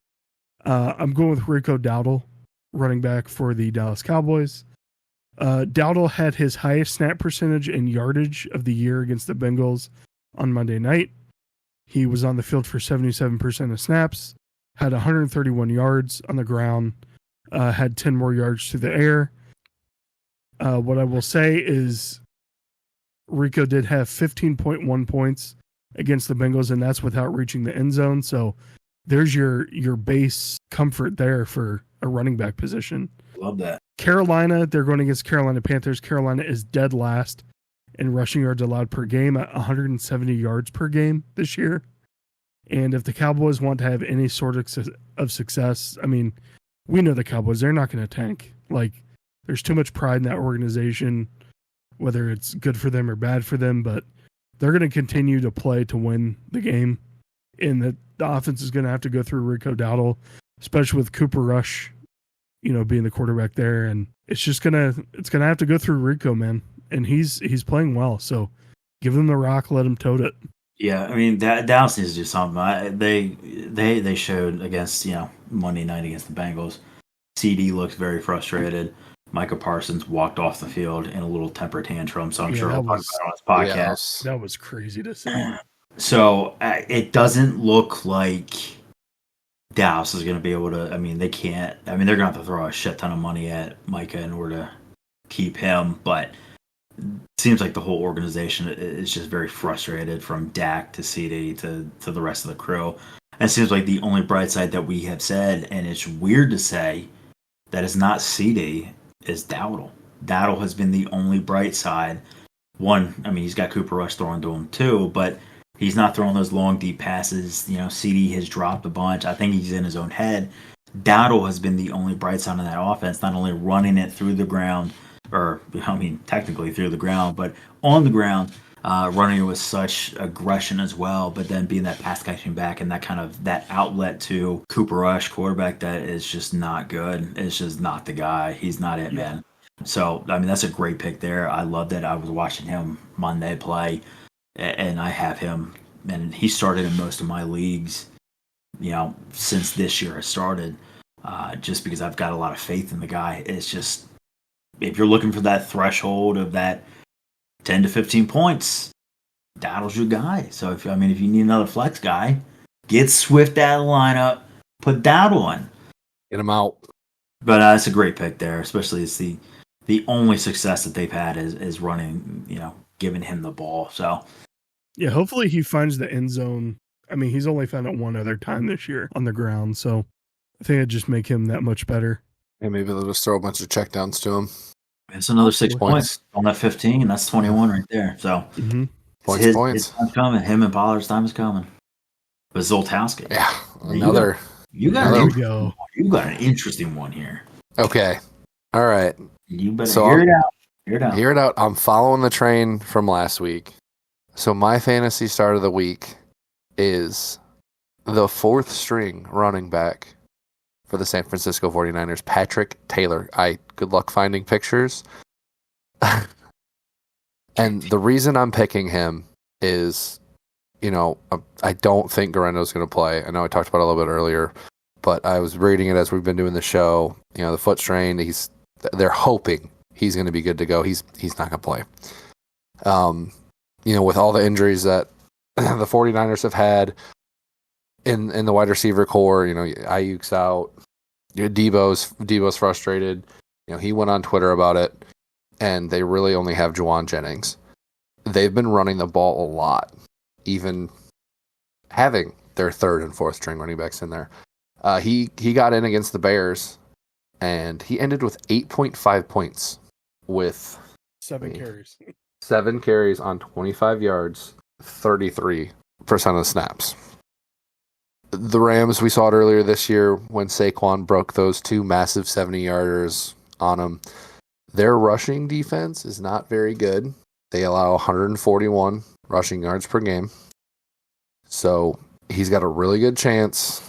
I'm going with Rico Dowdle, running back for the Dallas Cowboys. Dowdle had his highest snap percentage and yardage of the year against the Bengals on Monday night. He was on the field for 77% of snaps, had 131 yards on the ground, had 10 more yards through the air. What I will say is Rico did have 15.1 points against the Bengals, and that's without reaching the end zone. So there's your base comfort there for a running back position. Love that. Carolina, they're going against Carolina Panthers. Carolina is dead last in rushing yards allowed per game at 170 yards per game this year. And if the Cowboys want to have any sort of success, I mean, we know the Cowboys, they're not going to tank. Like, there's too much pride in that organization, whether it's good for them or bad for them, but they're going to continue to play to win the game. And the offense is going to have to go through Rico Dowdle, especially with Cooper Rush, being the quarterback there. And it's going to have to go through Rico, man. And he's playing well. So give him the rock, let him tote it. Yeah, I mean, Dallas needs to do something. They showed against, Monday night against the Bengals. CD looked very frustrated. Micah Parsons walked off the field in a little temper tantrum, so I'm sure he'll talk about it on his podcast. That was crazy to see. So it doesn't look like Dallas is going to be able to. I mean, they can't. I mean, they're going to have to throw a shit ton of money at Micah in order to keep him, but it seems like the whole organization is just very frustrated, from Dak to CD to the rest of the crew. And it seems like the only bright side that we have said, and it's weird to say, that is not CD, is Dowdle. Dowdle has been the only bright side. One, I mean, he's got Cooper Rush throwing to him too, but he's not throwing those long, deep passes. CD has dropped a bunch. I think he's in his own head. Dowdle has been the only bright side in that offense, not only running it through the ground, technically through the ground, but on the ground, running it with such aggression as well, but then being that pass catching back and that outlet to Cooper Rush, quarterback that is just not good. It's just not the guy. He's not it, man. So, I mean, that's a great pick there. I love that. I was watching him Monday play, and I have him, and he started in most of my leagues, since this year has started, just because I've got a lot of faith in the guy. It's just, if you're looking for that threshold of that 10 to 15 points, Dowdle's your guy. So if you need another flex guy, get Swift out of the lineup, put Dowdle in. Get him out. But it's a great pick there, especially it's the only success that they've had is running, giving him the ball. So yeah, hopefully he finds the end zone. I mean, he's only found it one other time this year on the ground, so I think it'd just make him that much better. And maybe they'll just throw a bunch of checkdowns to him. It's another 6 points on that 15. That's 21 right there. So points. His time's coming. Him and Pollard's time is coming. But Zoltowski. Yeah, another. You got an interesting one here. Okay. All right. You better hear it out. Hear it out. I'm following the train from last week. So my fantasy start of the week is the fourth string running back for the San Francisco 49ers, Patrick Taylor. Good luck finding pictures. And the reason I'm picking him is, I don't think Garendo's going to play. I know I talked about it a little bit earlier, but I was reading it as we've been doing the show. The foot strain, they're hoping he's going to be good to go. He's not going to play. With all the injuries that the 49ers have had in the wide receiver core, Ayuk's out. Debo's frustrated. He went on Twitter about it, and they really only have Juwan Jennings. They've been running the ball a lot, even having their third and fourth string running backs in there. He got in against the Bears, and he ended with 8.5 points with 7 carries. 7 carries on 25 yards, 33% of the snaps. The Rams, we saw it earlier this year when Saquon broke those 2 massive 70-yarders on them. Their rushing defense is not very good. They allow 141 rushing yards per game. So he's got a really good chance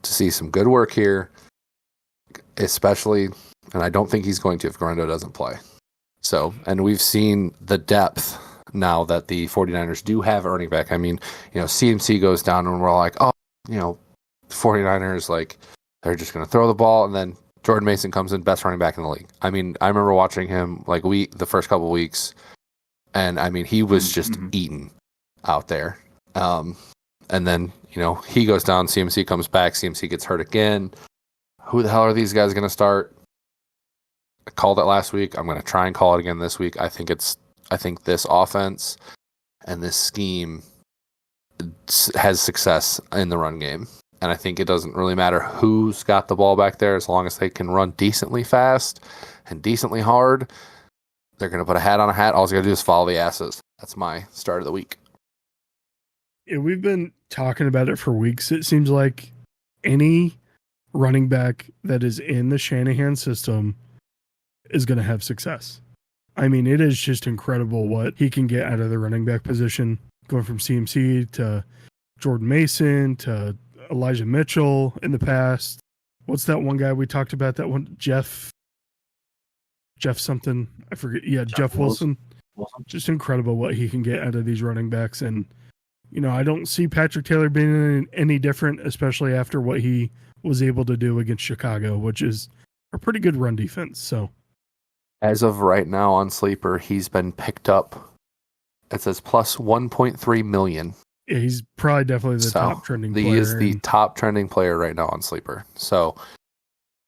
to see some good work here, especially, and I don't think he's going to if Garendo doesn't play. So, and we've seen the depth now that the 49ers do have a running back. I mean, CMC goes down and we're like, 49ers, they're just going to throw the ball, and then Jordan Mason comes in, best running back in the league. I mean, I remember watching him the first couple weeks, and I mean, he was just eaten out there. And then, he goes down, CMC comes back, CMC gets hurt again. Who the hell are these guys going to start? I called it last week. I'm going to try and call it again this week. I think this offense and this scheme has success in the run game. And I think it doesn't really matter who's got the ball back there as long as they can run decently fast and decently hard. They're going to put a hat on a hat. All you got to do is follow the asses. That's my start of the week. Yeah, we've been talking about it for weeks. It seems like any running back that is in the Shanahan system is going to have success. I mean, it is just incredible what he can get out of the running back position, going from CMC to Jordan Mason to Elijah Mitchell in the past. What's that one guy we talked about? That one, Jeff something. I forget. Yeah, Jeff Wilson. Just incredible what he can get out of these running backs. And, you know, I don't see Patrick Taylor being any different, especially after what he was able to do against Chicago, which is a pretty good run defense. So, as of right now on Sleeper, he's been picked up. It says plus 1.3 million. Yeah, he's probably definitely the top trending player. He is the top trending player right now on Sleeper. So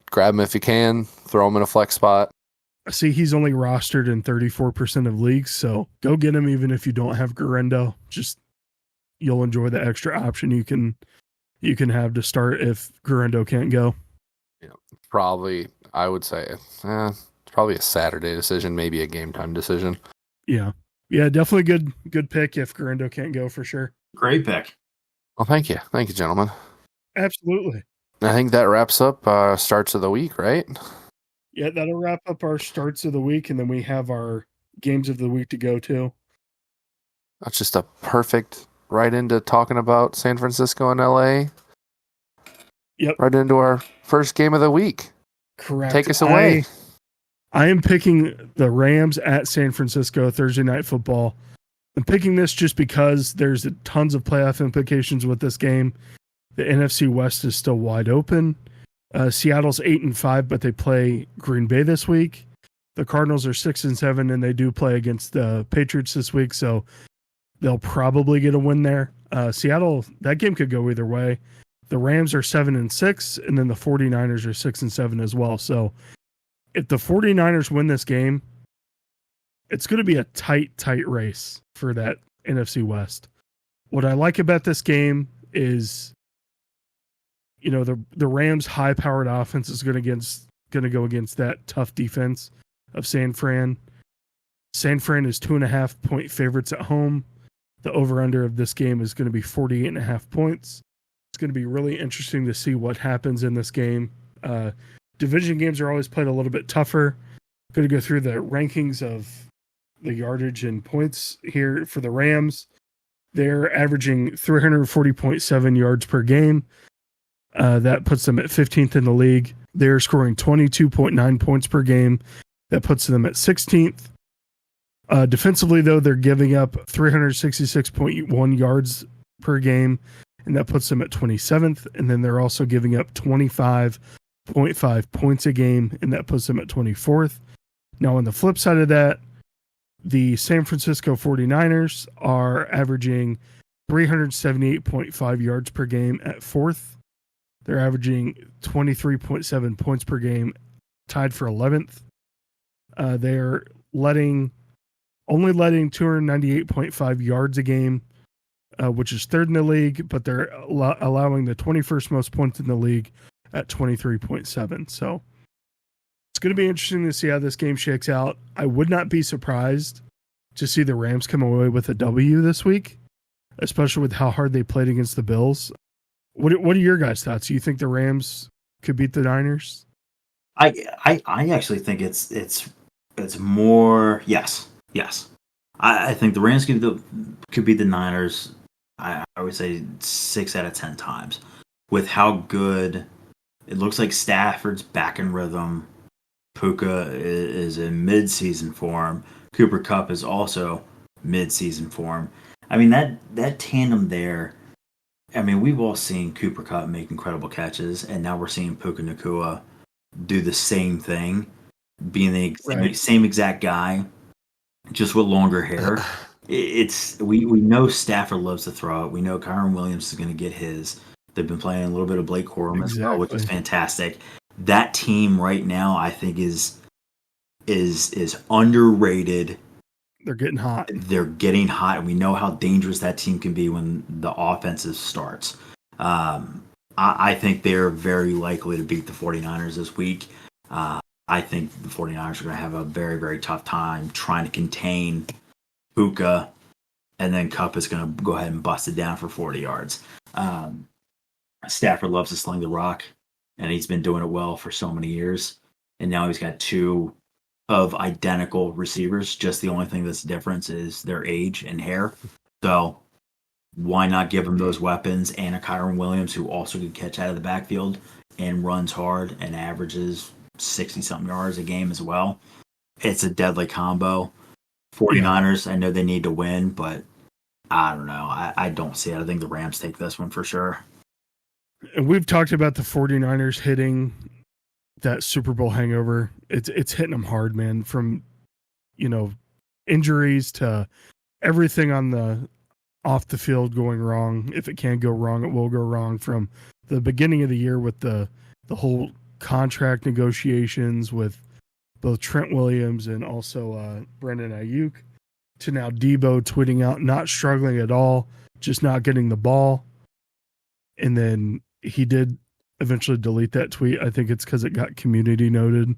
grab him if you can, throw him in a flex spot. I see he's only rostered in 34% of leagues, so go get him even if you don't have Guerrero. Just you'll enjoy the extra option you can have to start if Guerrero can't go. Yeah, probably I would say it's probably a Saturday decision, maybe a game time decision. Yeah. Yeah, definitely good pick if Guerrero can't go for sure. Great pick. Well, thank you. Thank you, gentlemen. Absolutely. I think that wraps up starts of the week, right? Yeah, that'll wrap up our starts of the week, and then we have our games of the week to go to. That's just a perfect right into talking about San Francisco and LA. Yep. Right into our first game of the week. Correct. Take us away. I am picking the Rams at San Francisco Thursday Night Football. I'm picking this just because there's tons of playoff implications with this game. The NFC West is still wide open. Seattle's 8-5, but they play Green Bay this week. The Cardinals are 6-7, and they do play against the Patriots this week, so they'll probably get a win there. Seattle, that game could go either way. The Rams are 7-6, and then the 49ers are 6-7 as well. So if the 49ers win this game, it's going to be a tight race for that NFC West. What I like about this game is, you know, the Rams' high-powered offense is going to go against that tough defense of San Fran. San Fran is 2.5-point favorites at home. The over-under of this game is going to be 48.5 points. It's going to be really interesting to see what happens in this game. Division games are always played a little bit tougher. Going to go through the rankings of the yardage and points here for the Rams. They're averaging 340.7 yards per game. That puts them at 15th in the league. They're scoring 22.9 points per game. That puts them at 16th. Defensively, though, they're giving up 366.1 yards per game, and that puts them at 27th. And then they're also giving up 25.5 points a game, and that puts them at 24th. Now, on the flip side of that, the San Francisco 49ers are averaging 378.5 yards per game at 4th. They're averaging 23.7 points per game, tied for 11th. They're only letting 298.5 yards a game, which is 3rd in the league, but they're allowing the 21st most points in the league at 23.7. So it's going to be interesting to see how this game shakes out. I would not be surprised to see the Rams come away with a W this week, especially with how hard they played against the Bills. What are your guys' thoughts? Do you think the Rams could beat the Niners? I actually think it's more yes. I think the Rams could beat the Niners. I would say 6 out of 10 times. With how good it looks like Stafford's back in rhythm. Puka is in mid-season form. Cooper Kupp is also mid-season form. I mean that tandem there. I mean, we've all seen Cooper Kupp make incredible catches, and now we're seeing Puka Nacua do the same thing, being the same exact guy, just with longer hair. We know Stafford loves to throw it. We know Kyron Williams is going to get his. They've been playing a little bit of Blake Corum as well, which is fantastic. That team right now, I think, is underrated. They're getting hot. They're getting hot, and we know how dangerous that team can be when the offensive starts. I think they're very likely to beat the 49ers this week. I think the 49ers are going to have a very, very tough time trying to contain Puka, and then Kupp is going to go ahead and bust it down for 40 yards. Stafford loves to sling the rock, and he's been doing it well for so many years. And now he's got two of identical receivers. Just the only thing that's different is their age and hair. So why not give him those weapons and a Kyron Williams who also can catch out of the backfield and runs hard and averages 60-something yards a game as well. It's a deadly combo. 49ers, I know they need to win, but I don't know. I don't see it. I think the Rams take this one for sure. And we've talked about the 49ers hitting that Super Bowl hangover. It's hitting them hard, man, from, injuries to everything on the off the field going wrong. If it can go wrong, it will go wrong, from the beginning of the year with the whole contract negotiations with both Trent Williams and also Brandon Ayuk, to now Debo tweeting out not struggling at all, just not getting the ball. And then he did eventually delete that tweet. I think it's because it got community noted.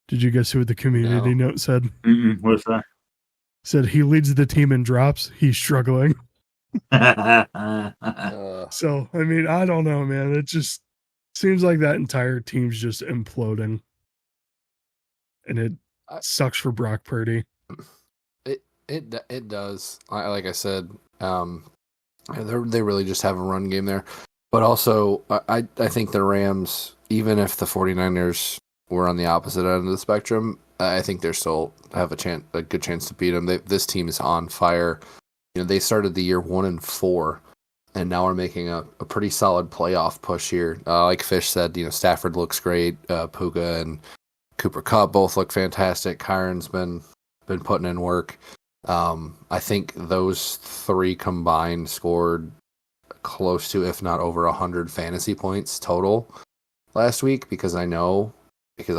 Did you guys see what the community note said? What's that? Said he leads the team in drops. He's struggling. So, I mean, I don't know, man. It just seems like that entire team's just imploding. And it sucks for Brock Purdy. It does. Like I said, they really just have a run game there. But also, I think the Rams, even if the 49ers were on the opposite end of the spectrum, I think they still have a good chance to beat them. This team is on fire. They started the year 1-4, and now are making a pretty solid playoff push here. Like Fish said, Stafford looks great. Puka and Cooper Kupp both look fantastic. Kyron's been putting in work. I think those three combined scored close to, if not over 100 fantasy points total last week, because I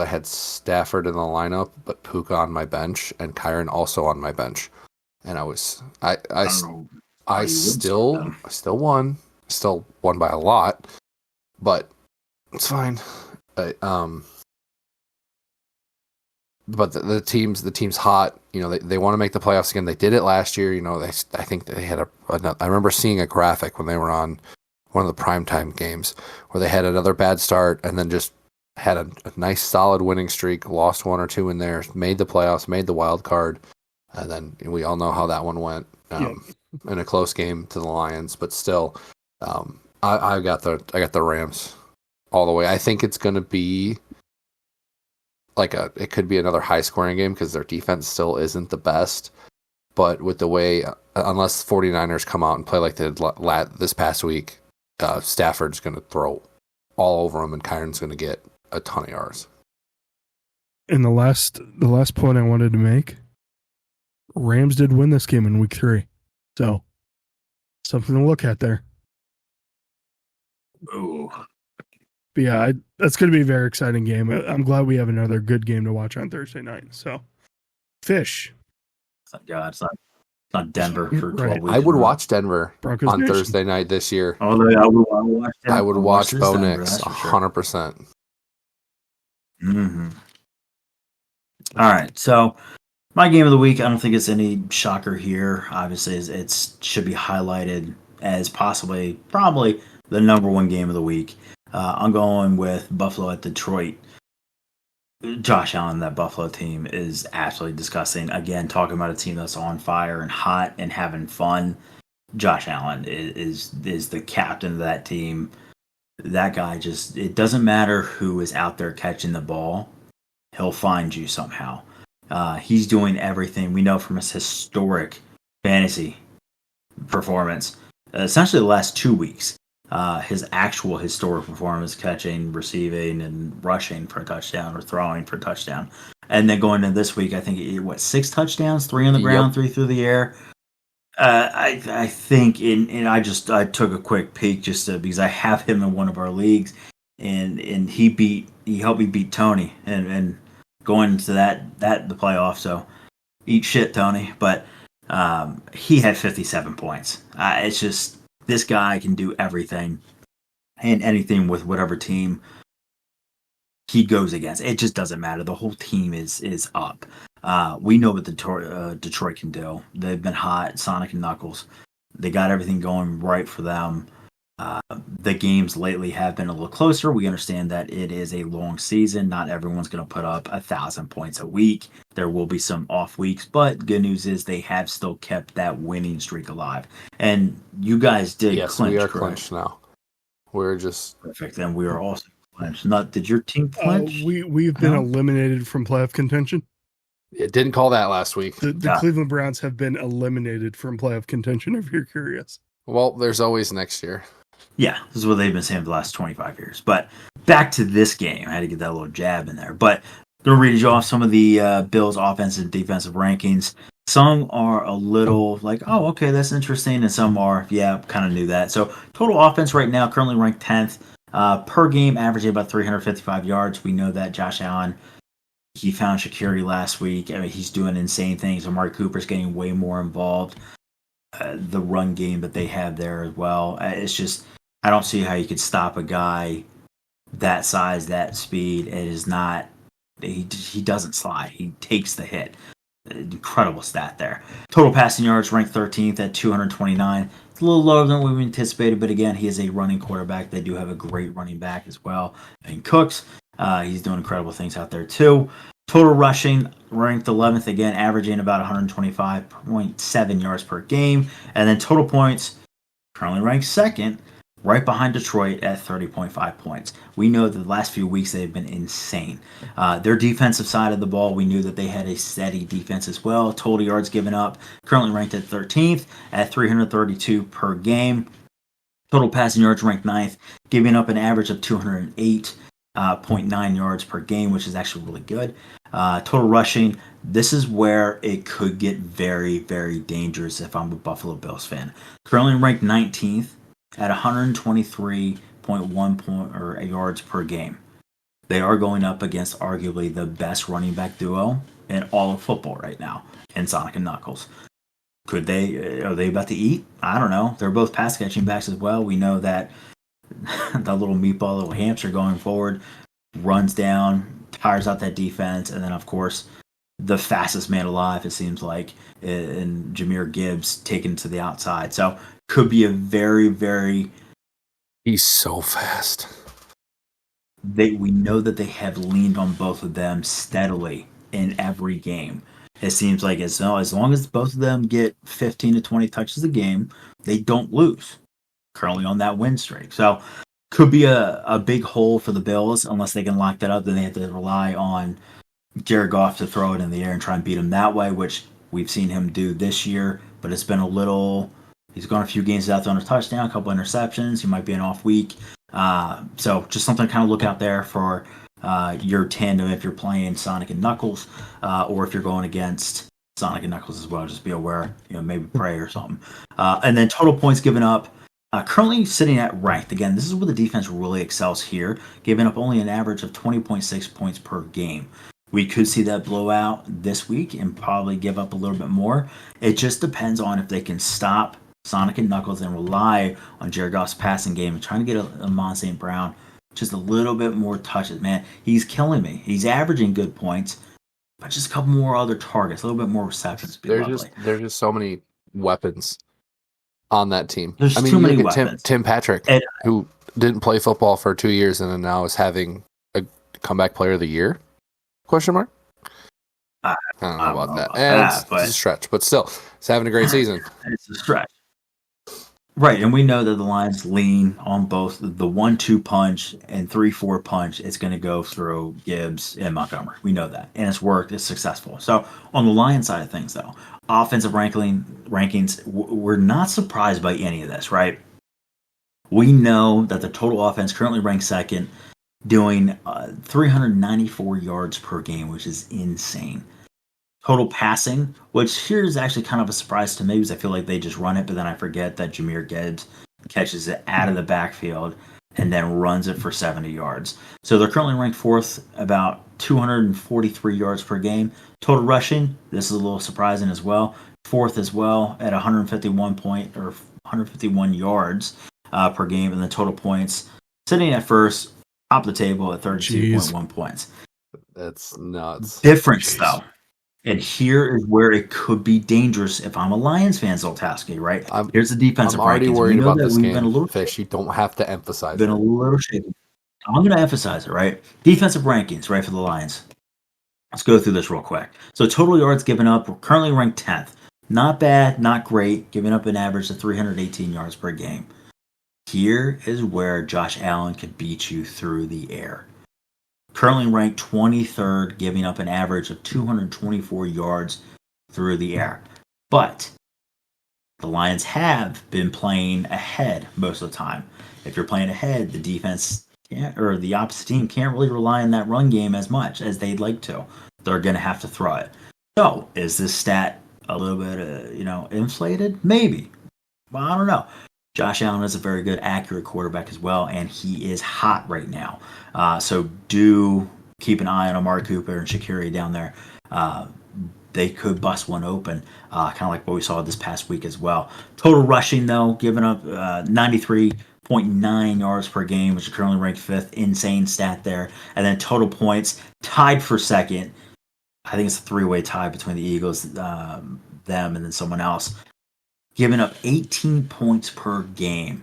had Stafford in the lineup, but Puka on my bench and Kyron also on my bench. And I still won by a lot, but it's fine. But the team's hot. They want to make the playoffs again. They did it last year. I think they had I remember seeing a graphic when they were on one of the primetime games where they had another bad start and then just had a nice solid winning streak, lost one or two in there, made the playoffs, made the wild card, and then we all know how that one went in a close game to the Lions. But still, I got the Rams all the way. I think it's going to be it could be another high scoring game because their defense still isn't the best. But with the way, unless 49ers come out and play like they did this past week, Stafford's going to throw all over them and Kyron's going to get a ton of yards. And the last point I wanted to make, Rams did win this game in week 3. So something to look at there. Ooh. But yeah, that's going to be a very exciting game. I'm glad we have another good game to watch on Thursday night. So, Fish. It's not Denver for 12 weeks. I would watch Denver Broncos on Nation. Thursday night this year. Oh, I would watch Bo Nix 100%. Mm-hmm. All right, so my game of the week, I don't think it's any shocker here. Obviously, it should be highlighted as probably the number one game of the week. I'm going with Buffalo at Detroit. Josh Allen, that Buffalo team is absolutely disgusting. Again, talking about a team that's on fire and hot and having fun. Josh Allen is the captain of that team. That guy it doesn't matter who is out there catching the ball. He'll find you somehow. He's doing everything we know from his historic fantasy performance. Essentially the last 2 weeks. His actual historic performance, catching, receiving, and rushing for a touchdown or throwing for a touchdown. And then going into this week, I think, 6 touchdowns, 3 on the ground, 3 through the air. I think, I took a quick peek because I have him in one of our leagues, and he helped me beat Tony and going into the playoff. So eat shit, Tony. But he had 57 points. It's just, this guy can do everything and anything with whatever team. he goes against. It just doesn't matter. The whole team is up. We know what Detroit can do. They've been hot, Sonic and Knuckles. They got everything going right for them. The games lately have been a little closer. We understand that it is a long season. Not everyone's going to put up 1,000 points a week. There will be some off weeks, but good news is they have still kept that winning streak alive. And you guys did clinch. We are correct? clinched now. We're just Perfect. And we are also clinched. Did your team clinch? We've been eliminated from playoff contention. it didn't call that last week. The Cleveland Browns have been eliminated from playoff contention, if you're curious. Well, there's always next year. Yeah, this is what they've been saying for the last 25 years. But back to this game. I had to get that little jab in there. But I'm going to read you off some of the Bills' offensive and defensive rankings. Some are a little like, oh, okay, that's interesting. And some are, yeah, kind of knew that. So total offense right now, currently ranked 10th. Per game, averaging about 355 yards. We know that Josh Allen, he found Shaqiri last week. I mean, he's doing insane things. Amari Cooper's getting way more involved. The run game that they have there as well. It's just, I don't see how you could stop a guy that size, that speed. It is not, he doesn't slide. He takes the hit. Incredible stat there. Total passing yards ranked 13th at 229. It's a little lower than what we anticipated, but again, he is a running quarterback. They do have a great running back as well. And Cooks, he's doing incredible things out there too. Total rushing ranked 11th, again, averaging about 125.7 yards per game. And then total points, currently ranked second, right behind Detroit at 30.5 points. We know that the last few weeks they've been insane. Their defensive side of the ball, we knew that they had a steady defense as well. Total yards given up, currently ranked at 13th at 332 per game. Total passing yards ranked 9th, giving up an average of 208.9 yards per game, which is actually really good. Total rushing, this is where it could get very, very dangerous if I'm a Buffalo Bills fan. Currently ranked 19th at 123.1 yards per game. They are going up against arguably the best running back duo in all of football right now in Sonic and Knuckles. Are they about to eat? I don't know. They're both pass catching backs as well. We know that the little meatball, little hamster going forward, runs down, tires out that defense, and then of course the fastest man alive, it seems like, in Jahmyr Gibbs taken to the outside. So could be a very, very... He's so fast. We know that they have leaned on both of them steadily in every game. It seems like as long as both of them get 15 to 20 touches a game, they don't lose. Currently on that win streak. So could be a big hole for the Bills. Unless they can lock that up, then they have to rely on Jared Goff to throw it in the air and try and beat him that way, which we've seen him do this year. But it's been a little... He's gone a few games without throwing a touchdown, a couple interceptions. He might be an off week. So just something to kind of look out there for your tandem if you're playing Sonic and Knuckles, or if you're going against Sonic and Knuckles as well. Just be aware, maybe pray or something. And then total points given up, currently sitting at ranked. Again, this is where the defense really excels here, giving up only an average of 20.6 points per game. We could see that blowout this week and probably give up a little bit more. It just depends on if they can stop Sonic and Knuckles and rely on Jared Goff's passing game and trying to get Amon St. Brown just a little bit more touches. Man, he's killing me. He's averaging good points, but just a couple more other targets, a little bit more receptions. There's just so many weapons on that team. There's too many weapons. Tim Patrick, who didn't play football for 2 years and then now is having a comeback player of the year? Question mark? I don't know about that. It's a stretch, but still, he's having a great season. It's a stretch. Right, and we know that the Lions lean on both the 1-2 punch and 3-4 punch. It's going to go through Gibbs and Montgomery. We know that, and it's worked. It's successful. So on the Lions side of things, though, offensive rankings, we're not surprised by any of this, right? We know that the total offense currently ranks second, doing 394 yards per game, which is insane. Total passing, which here is actually kind of a surprise to me because I feel like they just run it, but then I forget that Jahmyr Gibbs catches it out of the backfield and then runs it for 70 yards. So they're currently ranked fourth, about 243 yards per game. Total rushing, this is a little surprising as well. Fourth as well at 151 yards per game, and the total points sitting at first. top of the table at 32.1 points. That's nuts. Difference, though. And here is where it could be dangerous if I'm a Lions fan, Zoltaski, right? Here's the defensive I'm already rankings. worried We know about that this we've game, been a little Fish. You don't have to emphasize been it. a little shaky. I'm going to emphasize it, right? Defensive rankings, right, for the Lions. Let's go through this real quick. So total yards given up, we're currently ranked 10th. Not bad, not great, giving up an average of 318 yards per game. Here is where Josh Allen could beat you through the air. Currently ranked 23rd, giving up an average of 224 yards through the air. But the Lions have been playing ahead most of the time. If you're playing ahead, the defense or the opposite team can't really rely on that run game as much as they'd like to. They're going to have to throw it. So, is this stat a little bit, inflated? Maybe. Well, I don't know. Josh Allen is a very good, accurate quarterback as well, and he is hot right now. So do keep an eye on Amari Cooper and Shaqiri down there. They could bust one open, kind of like what we saw this past week as well. Total rushing, though, giving up 93.9 yards per game, which is currently ranked 5th. Insane stat there. And then total points, tied for second. I think it's a three-way tie between the Eagles, them, and then someone else. Giving up 18 points per game.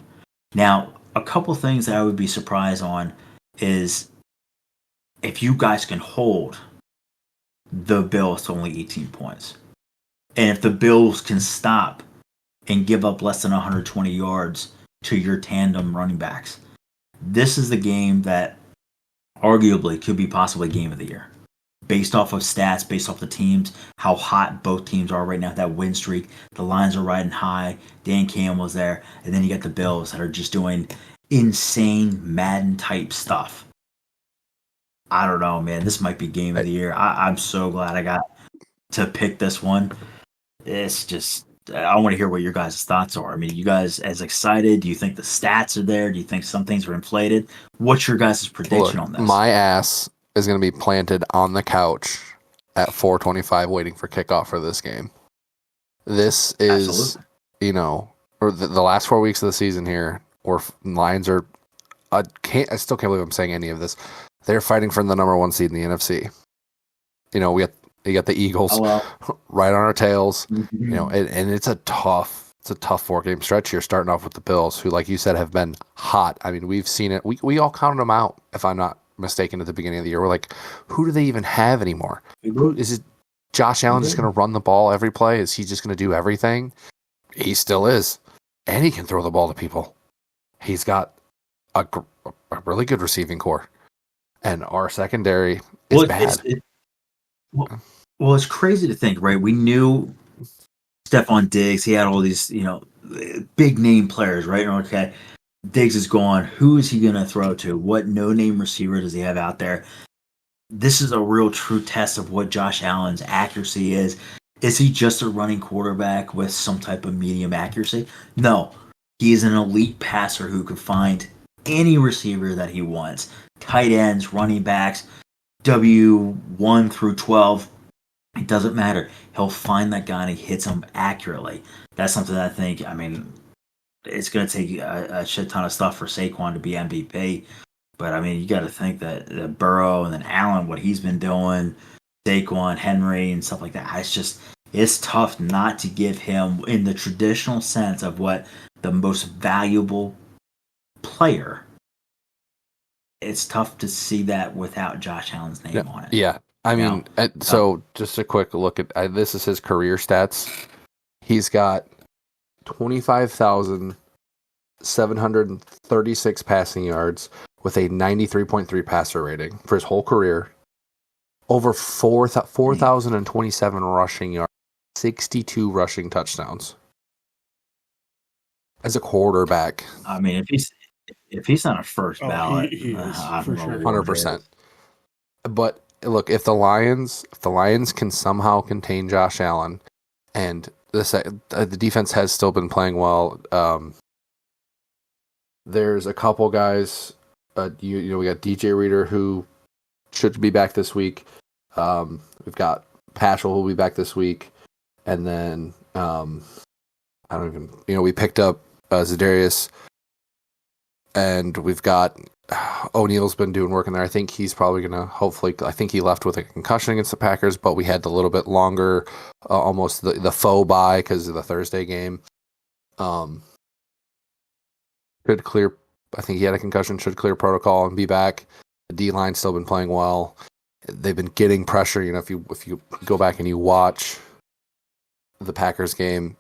Now, a couple things that I would be surprised on is if you guys can hold the Bills to only 18 points. And if the Bills can stop and give up less than 120 yards to your tandem running backs, this is the game that arguably could be possibly game of the year. Based off of stats, based off the teams, how hot both teams are right now, that win streak. The Lions are riding high. Dan Campbell's there. And then you got the Bills that are just doing insane Madden-type stuff. I don't know, man. This might be game of the year. I'm so glad I got to pick this one. It's just, I want to hear what your guys' thoughts are. I mean, you guys as excited? Do you think the stats are there? Do you think some things are inflated? What's your guys' prediction on this? My ass is going to be planted on the couch at 4:25 waiting for kickoff for this game. This is, Absolutely. Or the last 4 weeks of the season here, where Lions are, I still can't believe I'm saying any of this. They're fighting for the number 1 seed in the NFC. You got the Eagles right on our tails. Mm-hmm. And it's a tough 4-game stretch here, starting off with the Bills, who, like you said, have been hot. I mean, we've seen it. We all counted them out, if I'm not mistaken, at the beginning of the year. We're like, who do they even have anymore? Is it Josh Allen just going to run the ball every play? Is he just going to do everything? He still is. And he can throw the ball to people. He's got a really good receiving core. And our secondary is bad. It's crazy to think, right? We knew Stephon Diggs. He had all these, big name players, right? Okay, Diggs is gone. Who is he going to throw to? What no-name receiver does he have out there? This is a real true test of what Josh Allen's accuracy is. Is he just a running quarterback with some type of medium accuracy? No. He is an elite passer who can find any receiver that he wants. Tight ends, running backs, W1 through 12. It doesn't matter. He'll find that guy and he hits him accurately. That's something that I think, it's going to take a shit ton of stuff for Saquon to be MVP. But, you got to think that Burrow and then Allen, what he's been doing, Saquon, Henry, and stuff like that, it's tough not to give him, in the traditional sense of what the most valuable player, it's tough to see that without Josh Allen's name on it. Yeah. So just a quick look at this is his career stats. He's got 25,736 passing yards with a 93.3 passer rating for his whole career. Over 4,027 rushing yards, 62 rushing touchdowns. As a quarterback, if he's not a first ballot, he is, for sure. 100%. But look, if the Lions can somehow contain Josh Allen, and the defense has still been playing well. There's a couple guys. We got DJ Reader who should be back this week. We've got Paschal who will be back this week, and then we picked up Za'Darius, and we've got O'Neill's been doing work in there. I think he's probably going to hopefully. I think he left with a concussion against the Packers, but we had a little bit longer, almost the faux bye because of the Thursday game. Could clear. I think he had a concussion. Should clear protocol and be back. The D line's still been playing well. They've been getting pressure. If you go back and you watch the Packers game,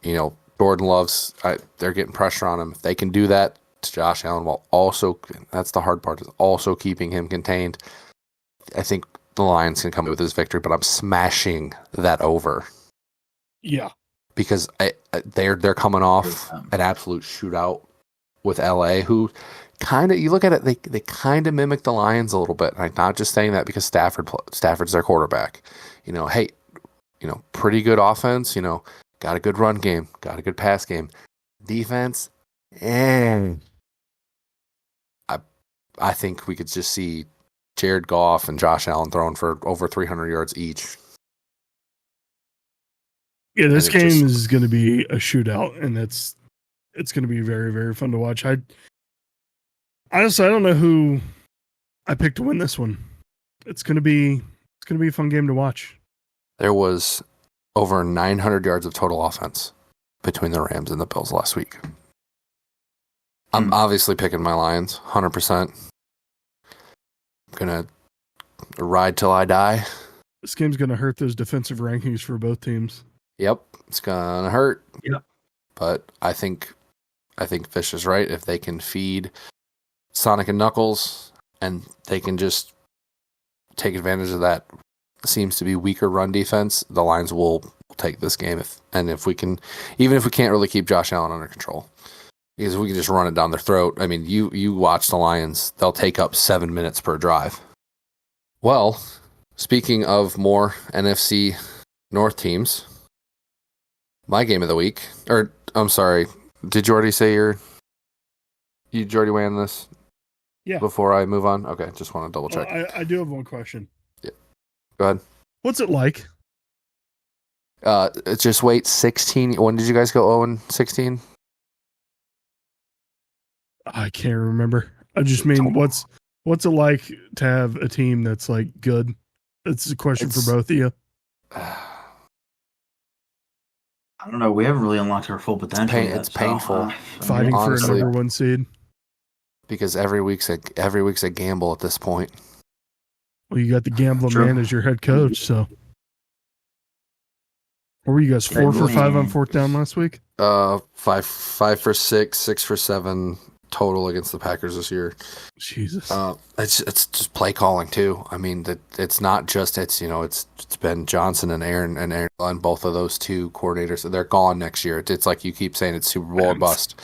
Jordan Love's. They're getting pressure on him. If they can do that to Josh Allen, while also that's the hard part, is also keeping him contained. I think the Lions can come with this victory, but I'm smashing that over. Yeah, because they're coming off an absolute shootout with LA, who kind of, you look at it, they kind of mimic the Lions a little bit. I'm not just saying that because Stafford's their quarterback. Hey, pretty good offense. Got a good run game, got a good pass game. Defense, I think we could just see Jared Goff and Josh Allen throwing for over 300 yards each. Yeah, this game is going to be a shootout, and it's going to be very, very fun to watch. Honestly, I don't know who I picked to win this one. It's going to be a fun game to watch. There was over 900 yards of total offense between the Rams and the Bills last week. I'm obviously picking my Lions, 100%. I'm going to ride till I die. This game's going to hurt those defensive rankings for both teams. Yep, it's going to hurt. Yep. But I think Fish is right. If they can feed Sonic and Knuckles and they can just take advantage of that seems to be weaker run defense, the Lions will take this game. If we can, even if we can't really keep Josh Allen under control, because we can just run it down their throat. I mean, you watch the Lions; they'll take up 7 minutes per drive. Well, speaking of more NFC North teams, my game of the week, or I'm sorry, did you already say you already weigh in this? Yeah. Before I move on? Okay, just want to double check. I do have one question. Yeah. Go ahead. What's it like? Just wait 16. When did you guys go 0-16? I can't remember. I just mean, what's it like to have a team that's like good? That's a question for both of you. I don't know. We haven't really unlocked our full potential. It's painful. Fighting honestly, for a number one seed. Because every week's a gamble at this point. Well, you got the gambling man as your head coach, so. What were you guys, 4 for 5 on fourth down last week? 5 for 6, 6 for 7 total against the Packers this year. Jesus. It's just play calling too. I mean, it's not just it's been Johnson and Aaron and both of those two coordinators. They're gone next year. It's like you keep saying it's Super Bowl or bust.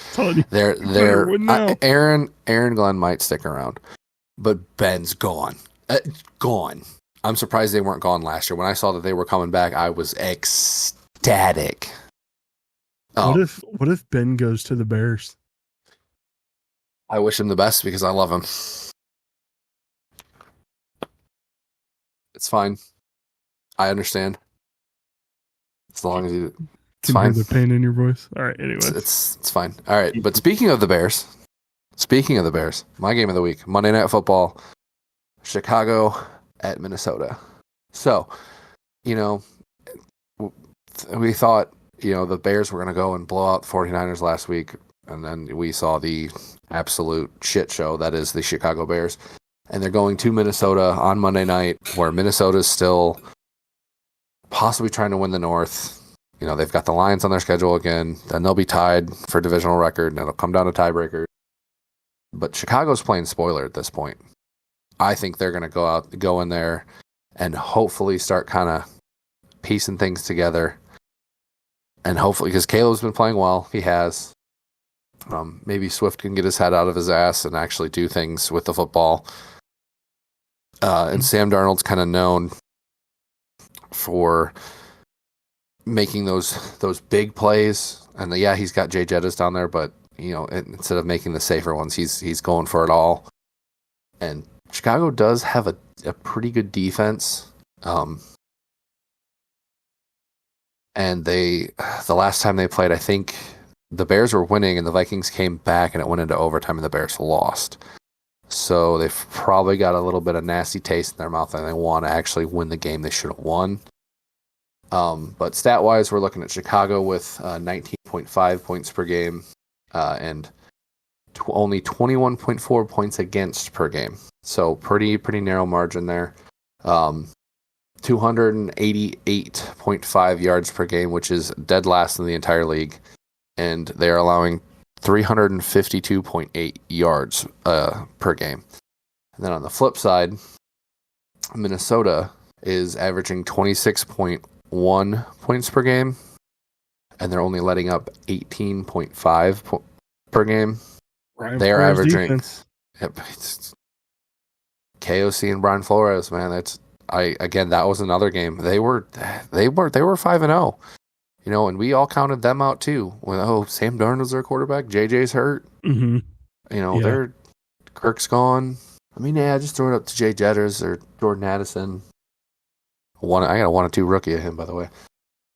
Aaron Glenn might stick around, but Ben's gone. Gone. I'm surprised they weren't gone last year. When I saw that they were coming back, I was ecstatic. What if Ben goes to the Bears? I wish him the best because I love him. It's fine. I understand. As long as you, it's fine. Hear the pain in your voice. All right. Anyway, it's fine. All right. But speaking of the Bears, my game of the week, Monday Night Football, Chicago at Minnesota. So, we thought, the Bears were going to go and blow out the 49ers last week. And then we saw the absolute shit show that is the Chicago Bears. And they're going to Minnesota on Monday night, where Minnesota's still possibly trying to win the North. They've got the Lions on their schedule again. Then they'll be tied for divisional record, and it'll come down to tiebreaker. But Chicago's playing spoiler at this point. I think they're going to go in there and hopefully start kind of piecing things together. And hopefully, because Caleb's been playing well, he has. Maybe Swift can get his head out of his ass and actually do things with the football. And Sam Darnold's kind of known for making those big plays. And he's got Jay Jettis down there, but instead of making the safer ones, he's going for it all. And Chicago does have a pretty good defense. And the last time they played, I think the Bears were winning and the Vikings came back and it went into overtime and the Bears lost. So they've probably got a little bit of nasty taste in their mouth and they want to actually win the game they should have won. But stat-wise, we're looking at Chicago with 19.5 points per game and only 21.4 points against per game. So pretty narrow margin there. 288.5 yards per game, which is dead last in the entire league. And they are allowing 352.8 yards per game. And then on the flip side, Minnesota is averaging 26.1 points per game, and they're only letting up 18.5 per game. They are averaging. Yep, KOC and Brian Flores, man. That was another game. They were 5-0. You know, and we all counted them out too. Well, Sam Darnold's their quarterback. JJ's hurt. Mm-hmm. You know, Kirk's gone. I mean, just throw it up to Jay Jetters or Jordan Addison. I got a 1-2 rookie of him, by the way.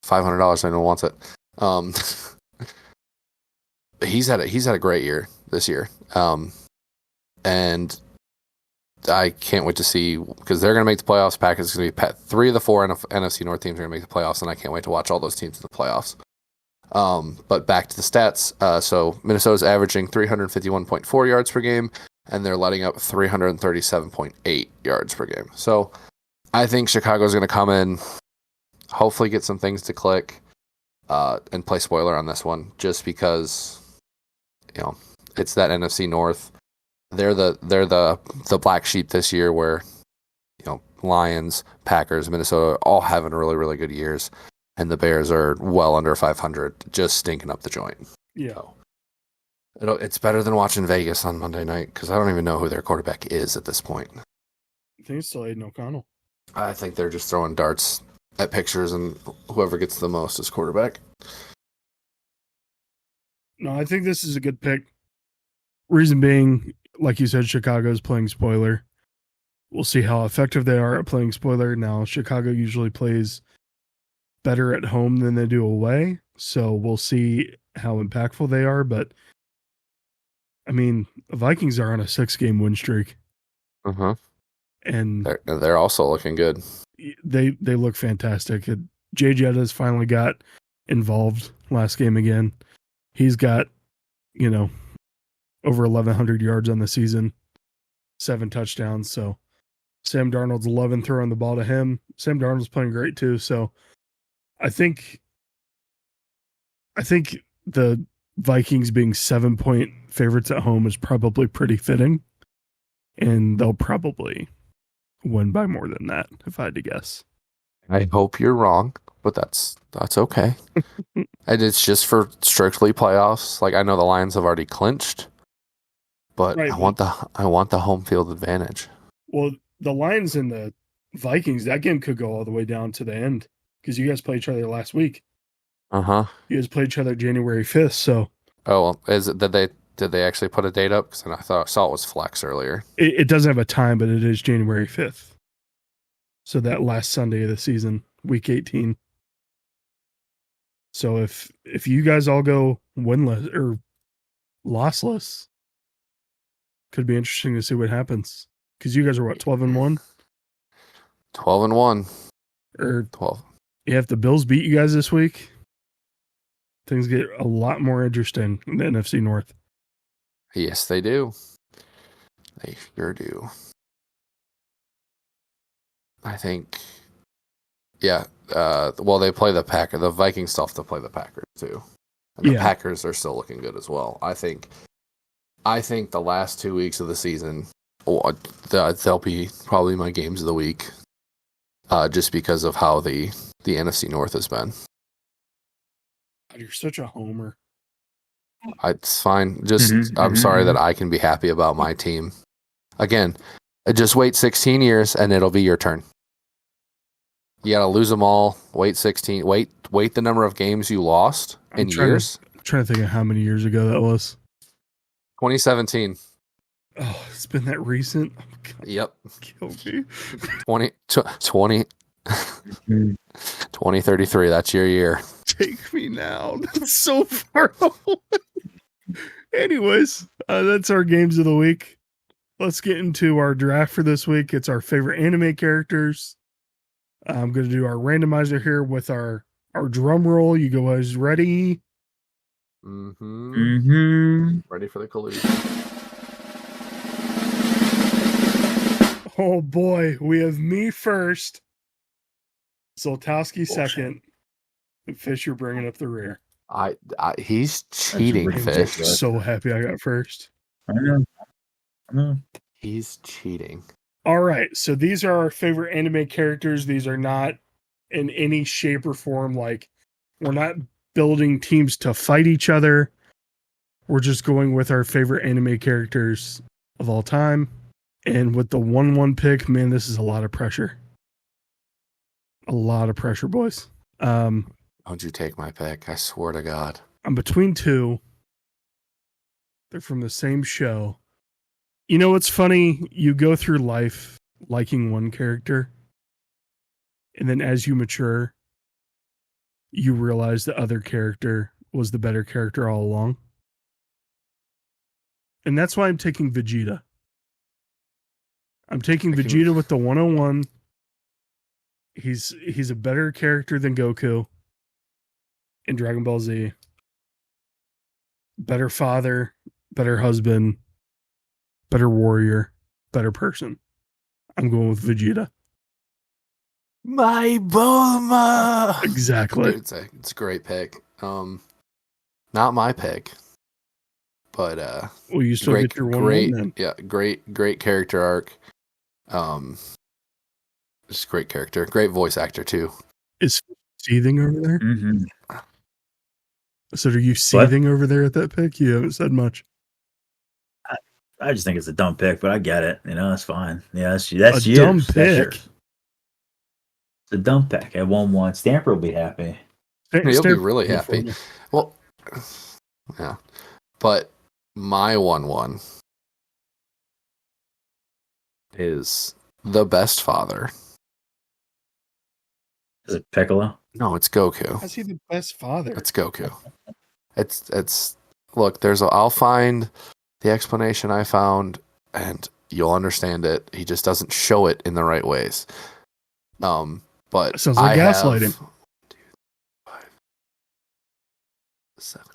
$500. Anyone wants it. He's had a great year this year, and I can't wait to see, because they're going to make the playoffs. Packers is going to be 3 of the 4 NFC North teams are going to make the playoffs, and I can't wait to watch all those teams in the playoffs. But back to the stats. So Minnesota's averaging 351.4 yards per game, and they're letting up 337.8 yards per game. So I think Chicago's going to come in, hopefully get some things to click, and play spoiler on this one, just because, you know, it's that NFC North. They're the black sheep this year, where, you know, Lions, Packers, Minnesota all having really, really good years, and the Bears are well under 500, just stinking up the joint. Yeah. So it's better than watching Vegas on Monday night, because I don't even know who their quarterback is at this point. I think it's still Aiden O'Connell. I think they're just throwing darts at pictures, and whoever gets the most is quarterback. No, I think this is a good pick. Reason being, like you said, Chicago's playing spoiler. We'll see how effective they are at playing spoiler. Now, Chicago usually plays better at home than they do away, so we'll see how impactful they are. But, I mean, the Vikings are on a 6-game win streak. Uh-huh. And they're also looking good. They look fantastic. Jay Jettas finally got involved last game again. He's got, you know, over 1,100 yards on the season, 7 touchdowns. So Sam Darnold's 11 throwing the ball to him. Sam Darnold's playing great too. So I think the Vikings being 7-point favorites at home is probably pretty fitting, and they'll probably win by more than that, if I had to guess. I hope you're wrong, but that's okay. And it's just for strictly playoffs. Like, I know the Lions have already clinched, but right. I want the home field advantage. Well, the Lions and the Vikings, that game could go all the way down to the end, because you guys played each other last week. Uh-huh. You guys played each other January 5th, so. Oh, well, did they actually put a date up? Because I saw it was flex earlier. It doesn't have a time, but it is January 5th. So that last Sunday of the season, week 18. So if you guys all go winless or lossless, could be interesting to see what happens. Because you guys are what, 12-1? 12-1. Or 12. Yeah, if the Bills beat you guys this week, things get a lot more interesting in the NFC North. Yes, they do. They sure do. I think, yeah. Well, they play the Packers. The Vikings still have to play the Packers too, and the Packers are still looking good as well. I think the last 2 weeks of the season, they'll be probably my games of the week, just because of how the NFC North has been. God, you're such a homer. It's fine. I'm sorry that I can be happy about my team. Again, just wait 16 years and it'll be your turn. You gotta lose them all. Wait 16. Wait the number of games you lost in years. I'm trying to think of how many years ago that was. 2017. Oh, it's been that recent? Oh, God, yep. Kill me. 2033. That's your year. Take me now. That's so far away. Anyways, that's our games of the week. let's get into our draft for this week. It's our favorite anime characters. I'm going to do our randomizer here with our drum roll. You guys ready? Mm-hmm. Mm-hmm. Ready for the collusion. Oh boy, we have me first, Zoltowski second, and Fisher bringing up the rear. He's cheating, Fish. ridiculous. So happy I got first. I know. He's cheating. All right, so these are our favorite anime characters. These are not in any shape or form like we're not building teams to fight each other. We're just going with our favorite anime characters of all time. And with the 1-1 pick, man, this is a lot of pressure. A lot of pressure, boys. Don't you take my pick. I swear to God. I'm between two. They're from the same show. You know what's funny? You go through life liking one character, and then as you mature, you realize the other character was the better character all along. And that's why I'm taking Vegeta. I'm taking Vegeta with the 101. He's a better character than Goku in Dragon Ball Z. Better father, better husband, better warrior, better person. I'm going with Vegeta. My Bulma! Exactly. It's a great pick. Not my pick, but Well, you still great, get your 1-1 great, then. yeah, great character arc. Just great character, great voice actor too. Is seething over there? Mm-hmm. So are you seething over there at that pick? You haven't said much. I just think it's a dumb pick, but I get it. You know, that's fine. Yeah, that's A yours. dumb That's pick? yours. It's a dumb pick. At 1-1, Stamper will be happy. He'll be really happy. Well, yeah, but my 1-1 is the best father. Is it Piccolo? No, it's Goku. How's he the best father? It's Goku. It's look, I'll find the explanation I found and you'll understand it. He just doesn't show it in the right ways. But Sounds like gaslighting.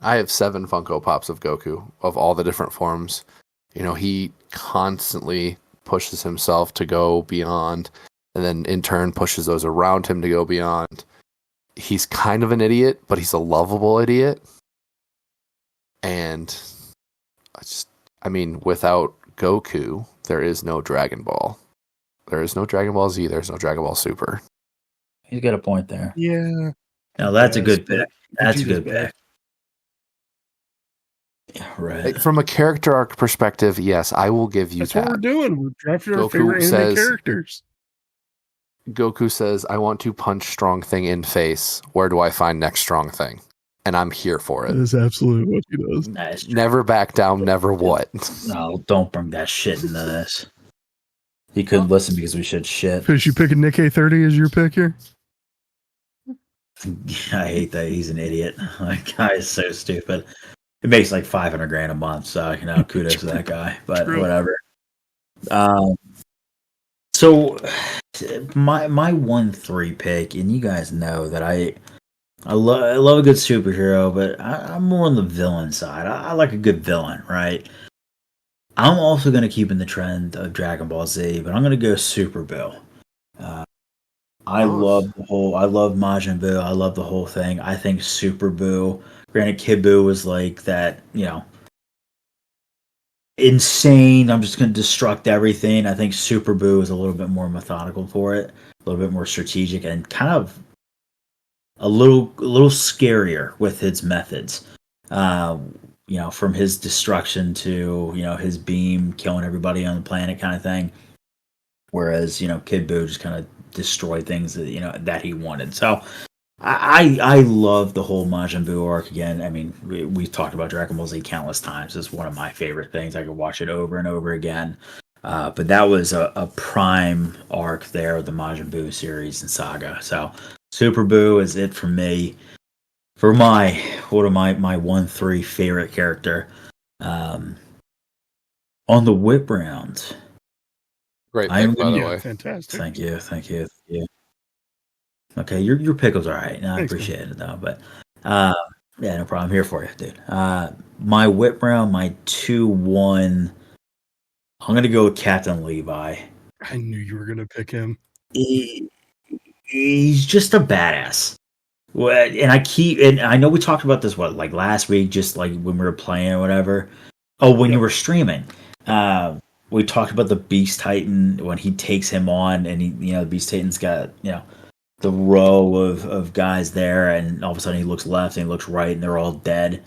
I have 7 Funko Pops of Goku of all the different forms. You know, he constantly pushes himself to go beyond and then in turn pushes those around him to go beyond. He's kind of an idiot, but he's a lovable idiot. And without Goku, there is no Dragon Ball. There is no Dragon Ball Z, there's no Dragon Ball Super. He's got a point there. Yeah. No, that's a Yes, good pick. That's a Vegeta's good better. pick. Yeah, right. From a character arc perspective, yes, I will give you That's that. what we're doing. We're drafting our Goku favorite anime says- characters. Goku says, I want to punch Strong Thing in face. Where do I find next Strong Thing? And I'm here for That it. is absolutely what he does. Nice. Never back down, never what. No, don't bring that shit into this. He couldn't listen because we said shit. Fish, you picking Nick A30 as your pick here? I hate that. He's an idiot. That guy is so stupid. It makes like $500,000 a month, so kudos to that guy. But True. whatever. So my 1-3 pick, and you guys know that I love a good superhero, but I'm more on the villain side. I like a good villain, right? I'm also going to keep in the trend of Dragon Ball Z, but I'm going to go Super Boo. I love Majin Buu. I love the whole thing. I think Super Buu, granted Kid Buu was like that, insane. I'm just going to destruct everything. I think Super Buu is a little bit more methodical for it, a little bit more strategic, and kind of a little scarier with his methods. From his destruction to his beam killing everybody on the planet kind of thing. Whereas Kid Buu just kind of destroyed things that that he wanted. So I love the whole Majin Buu arc again. I mean, we've talked about Dragon Ball Z countless times. It's one of my favorite things. I could watch it over and over again. But that was a prime arc there of the Majin Buu series and saga. So Super Buu is it for me. For my 1-3 favorite character. On the whip round. Great I'm pick, by the Yeah, way. fantastic. Thank you. Okay, your pick was all right. No, I Thanks, appreciate it though. But yeah, no problem. I'm here for you, dude. My whip round, my 2-1. I'm gonna go with Captain Levi. I knew you were gonna pick him. He's just a badass. And I know we talked about this like last week, just like when we were playing or whatever. Oh, when you were streaming, we talked about the Beast Titan when he takes him on, and the Beast Titan's got the row of guys there, and all of a sudden he looks left and he looks right, and they're all dead.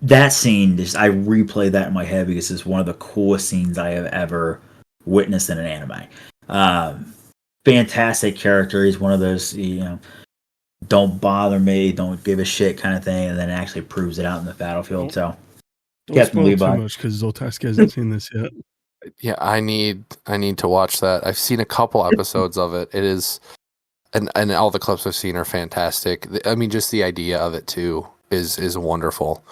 That scene, I replay that in my head because it's one of the coolest scenes I have ever witnessed in an anime. Fantastic character. He's one of those, don't bother me, don't give a shit kind of thing, and then actually proves it out in the battlefield. So, Don't Captain spoil Levi. too much because Zoltaski hasn't seen this yet. Yeah, I need to watch that. I've seen a couple episodes of it. It is, and all the clips I've seen are fantastic. I mean, just the idea of it too is wonderful.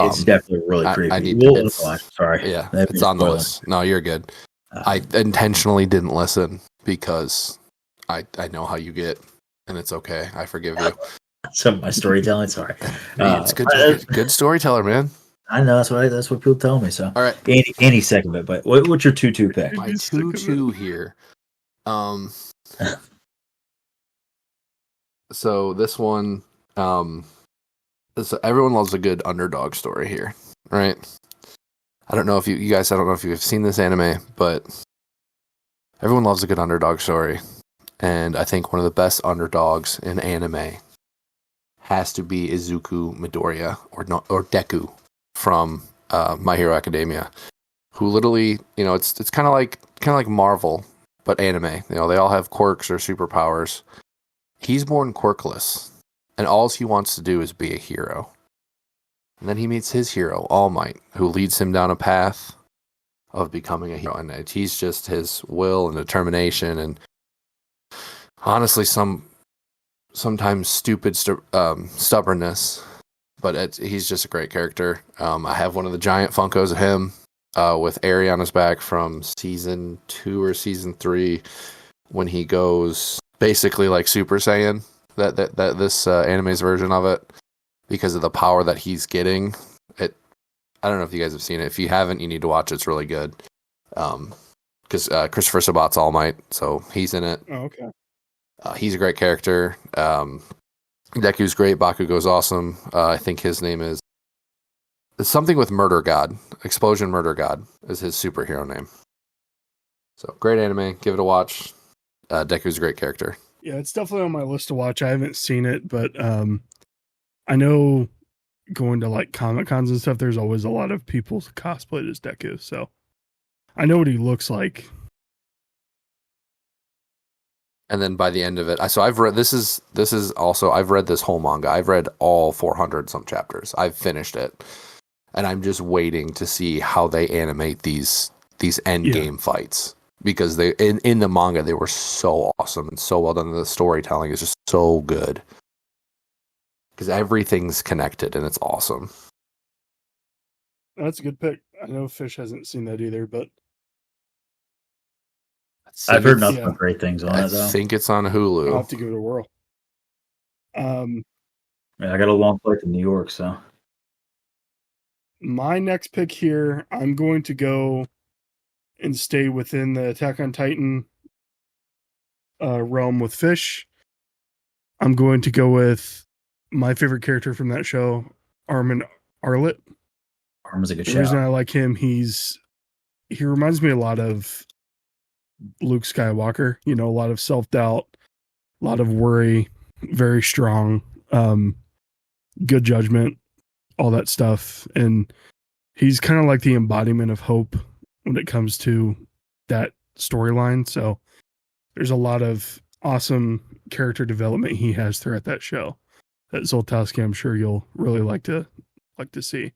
It's definitely really creepy. I need Sorry. Yeah, it's on the list. No, you're good. I intentionally didn't listen because I know how you get, and it's okay. I forgive you. So my storytelling, sorry. It's good storyteller, man. I know that's what people tell me. So all right, Andy second it, but what's your 2-2 pick? My 2-2 here. So this one, so everyone loves a good underdog story here, right? I don't know if you guys, I don't know if you've seen this anime, but everyone loves a good underdog story. And I think one of the best underdogs in anime has to be Izuku Midoriya or Deku from My Hero Academia, who literally, it's kind of like Marvel, but anime. They all have quirks or superpowers. He's born quirkless, and all he wants to do is be a hero. And then he meets his hero, All Might, who leads him down a path of becoming a hero. And he's just his will and determination, and honestly, sometimes stupid stubbornness. But he's just a great character. I have one of the giant Funkos of him with Eri on his back from season 2 or season 3 when he goes basically like Super Saiyan. That this anime's version of it, because of the power that he's getting. I don't know if you guys have seen it. If you haven't, you need to watch it. It's really good. Because Christopher Sabat's All Might, so he's in it. Oh, okay. He's a great character. Deku's great. Bakugo's awesome. I think his name is something with Murder God. Explosion Murder God is his superhero name. So great anime. Give it a watch. Deku's a great character. Yeah, it's definitely on my list to watch. I haven't seen it, but I know going to like Comic Cons and stuff, there's always a lot of people cosplayed as Deku, so I know what he looks like. And then by the end of it, so I've read this is also I've read this whole manga. I've read all 400 some chapters. I've finished it, and I'm just waiting to see how they animate these end game fights, because they in the manga they were so awesome and so well done. The storytelling is just so good because everything's connected and it's awesome. That's a good pick. I know Fish hasn't seen that either, but I've heard nothing but great things on it, though. I think it's on Hulu. I'll have to give it a whirl. Yeah, I got a long flight to New York, so. My next pick here, I'm going to go and stay within the Attack on Titan realm with Fish. I'm going to go with my favorite character from that show, Armin Arlet. Armin's a good The show. reason I like him, he reminds me a lot of Luke Skywalker. A lot of self-doubt, a lot of worry, very strong, good judgment, all that stuff. And he's kind of like the embodiment of hope when it comes to that storyline. So there's a lot of awesome character development he has throughout that show that Zoltowski, I'm sure you'll really like to see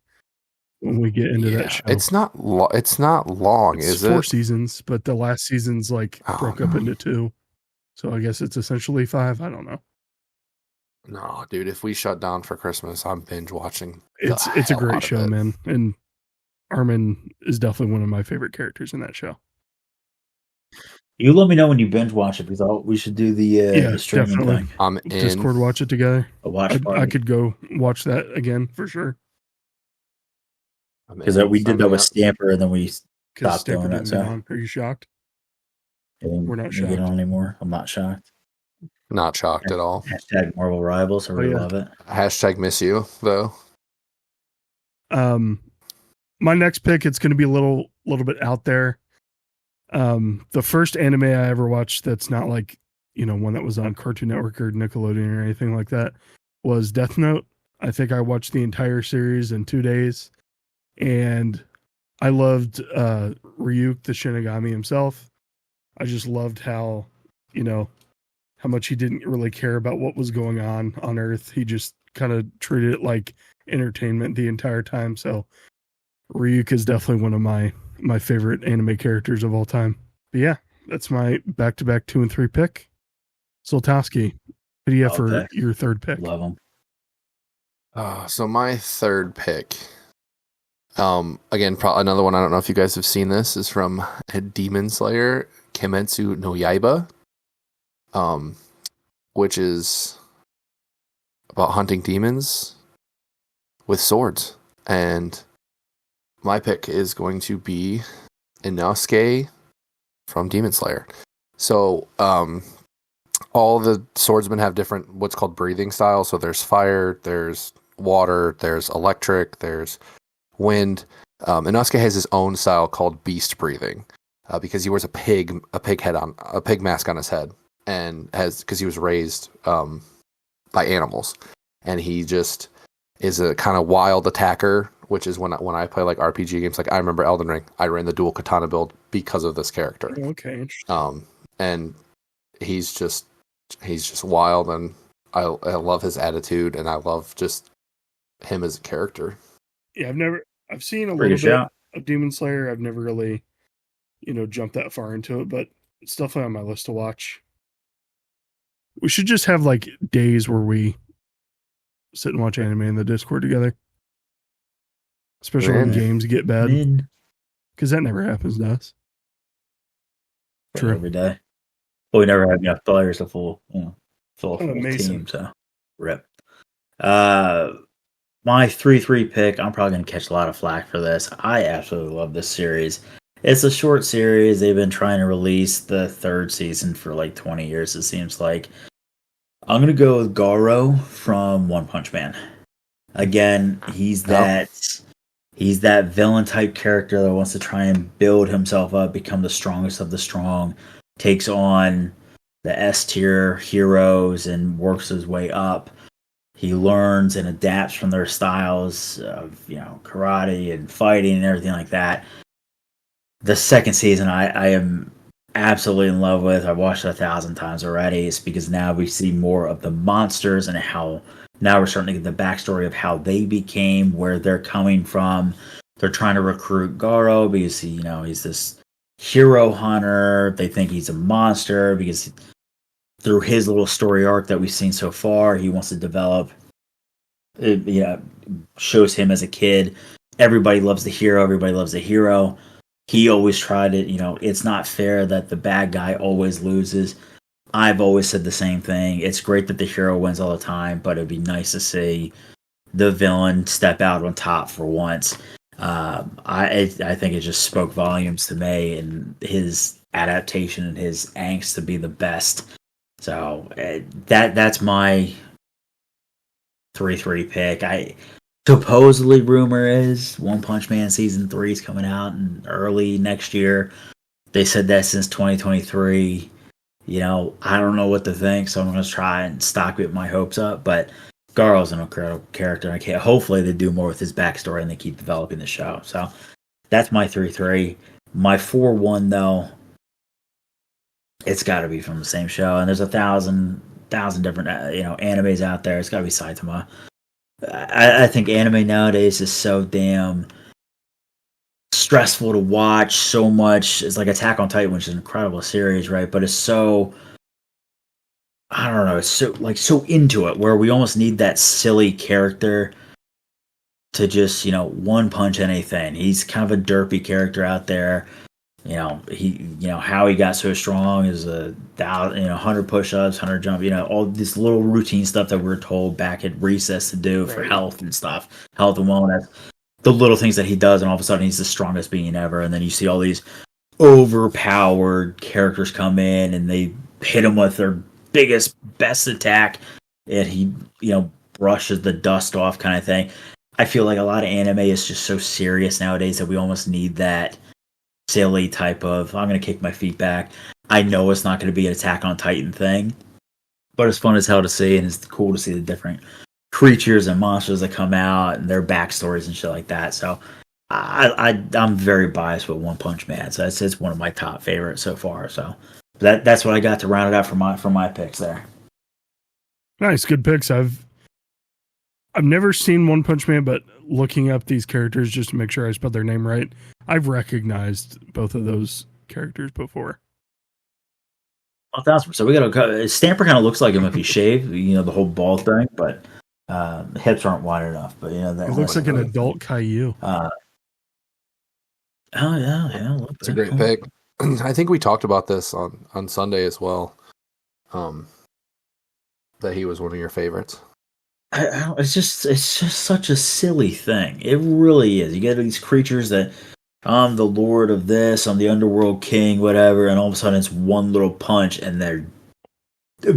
when we get into that show. It's not long, it's is it? 4 seasons, but the last season's broke up into 2. So I guess it's essentially 5. I don't know. No, dude, if we shut down for Christmas, I'm binge watching. It's a great show, man. And Armin is definitely one of my favorite characters in that show. You let me know when you binge watch it, because we should do the streaming definitely. thing. I'm in. Discord watch it together. A watch party. I could go watch that again for sure. Because we did that with Stamper, and then we Because stopped doing Stamper it. didn't So get on. Are you shocked? We're not shocked. Get on anymore. I'm not shocked. Not shocked at all. Hashtag Marvel Rivals. I really love it. Hashtag miss you though. My next pick, it's going to be a little bit out there. The first anime I ever watched that's not like, one that was on Cartoon Network or Nickelodeon or anything like that was Death Note. I think I watched the entire series in 2 days, and I loved Ryuk the Shinigami himself. I just loved how much he didn't really care about what was going on Earth. He just kind of treated it like entertainment the entire time. So Ryuk is definitely one of my favorite anime characters of all time. But yeah, that's my back-to-back 2 and 3 pick. Soltowski, who do you have for your third pick? Love him. So my third pick, again, another one. I don't know if you guys have seen this. Is from Demon Slayer Kimetsu no Yaiba, which is about hunting demons with swords. And my pick is going to be Inosuke from Demon Slayer. So, all the swordsmen have different, what's called breathing styles. So there's fire, there's water, there's electric, there's wind. Inosuke has his own style called beast breathing, because he wears a pig mask on his head, and because he was raised by animals, and he just is a kind of wild attacker. Which is when I play like RPG games, like I remember Elden Ring, I ran the dual katana build because of this character. Okay, interesting. And he's just wild, and I love his attitude, and I love just him as a character. Yeah, I've seen a little bit of Demon Slayer. I've never really, jumped that far into it, but it's definitely on my list to watch. We should just have like days where we sit and watch anime in the Discord together. Especially when games get bad. Because that never happens to us. True. Every day. Well, we never have enough players to full team, so rip. My 3-3 pick, I'm probably going to catch a lot of flack for this. I absolutely love this series. It's a short series. They've been trying to release the third season for like 20 years, it seems like. I'm going to go with Garo from One Punch Man. Again, he's that villain type character that wants to try and build himself up, become the strongest of the strong, takes on the S tier heroes and works his way up. He learns and adapts from their styles of, karate and fighting and everything like that. The second season I am absolutely in love with. I've watched it 1,000 times already. It's because now we see more of the monsters and how now we're starting to get the backstory of how they became, where they're coming from. They're trying to recruit Garo because he's this hero hunter. They think he's a monster because through his little story arc that we've seen so far, he wants to develop. It shows him as a kid. Everybody loves the hero. Everybody loves the hero. He always tried it. It's not fair that the bad guy always loses. I've always said the same thing. It's great that the hero wins all the time, but it'd be nice to see the villain step out on top for once. I think it just spoke volumes to me and his adaptation and his angst to be the best. So that's my 3-3 pick. Supposedly, rumor is One Punch Man Season 3 is coming out in early next year. They said that since 2023. I don't know what to think, so I'm going to try and stock with my hopes up. But Garo's an incredible character. Hopefully they do more with his backstory and they keep developing the show. So that's my 3-3. My 4-1, though, it's got to be from the same show. And there's 1,000 different animes out there. It's got to be Saitama. I think anime nowadays is so damn stressful to watch. So much. It's like Attack on Titan, which is an incredible series, right? But it's so, I don't know, it's so into it where we almost need that silly character to just, one punch anything. He's kind of a derpy character out there. How he got so strong is 100 push-ups, 100 jump, all this little routine stuff that we're told back at recess to do for health and stuff, health and wellness. The little things that he does, and all of a sudden he's the strongest being ever. And then you see all these overpowered characters come in, and they hit him with their best attack, and he, brushes the dust off kind of thing. I feel like a lot of anime is just so serious nowadays that we almost need that silly type of, I'm going to kick my feet back. I know it's not going to be an Attack on Titan thing, but it's fun as hell to see, and it's cool to see the different creatures and monsters that come out and their backstories and shit like that. So I'm very biased with One Punch Man. So it's one of my top favorites so far. So that's what I got to round it out for my picks there. Nice, good picks. I've never seen One Punch Man, but looking up these characters just to make sure I spelled their name right, I've recognized both of those characters before. 1,000%. We got Stamper kind of looks like him if he shaved, the whole bald thing, but hips aren't wide enough. But that it looks like an adult Caillou. Oh yeah, it's a great pick. I think we talked about this on Sunday as well. That he was one of your favorites. It's just such a silly thing. It really is. You get these creatures that I'm the lord of this, I'm the underworld king, whatever, and all of a sudden it's one little punch and they're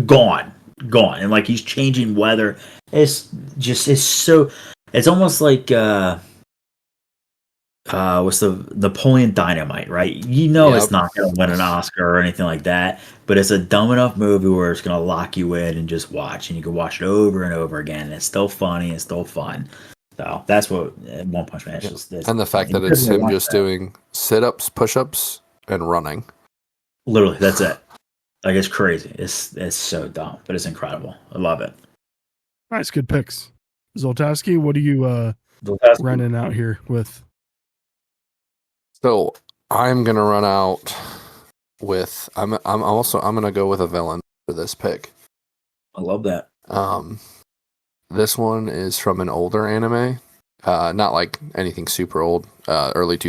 gone, and like he's changing weather. It's almost like what's the Napoleon Dynamite, right? It's not going to win an Oscar or anything like that, but it's a dumb enough movie where it's going to lock you in and just watch, and you can watch it over and over again, and it's still funny and still fun. So that's what One Punch Man is. And the fact that it's him just doing sit-ups, push-ups, and running. Literally, that's it. Like, it's crazy. It's so dumb, but it's incredible. I love it. Nice, good picks. Zoltowski, what are you running out here with? So I'm gonna run out with I'm gonna go with a villain for this pick. I love that. This one is from an older anime, not like anything super old, late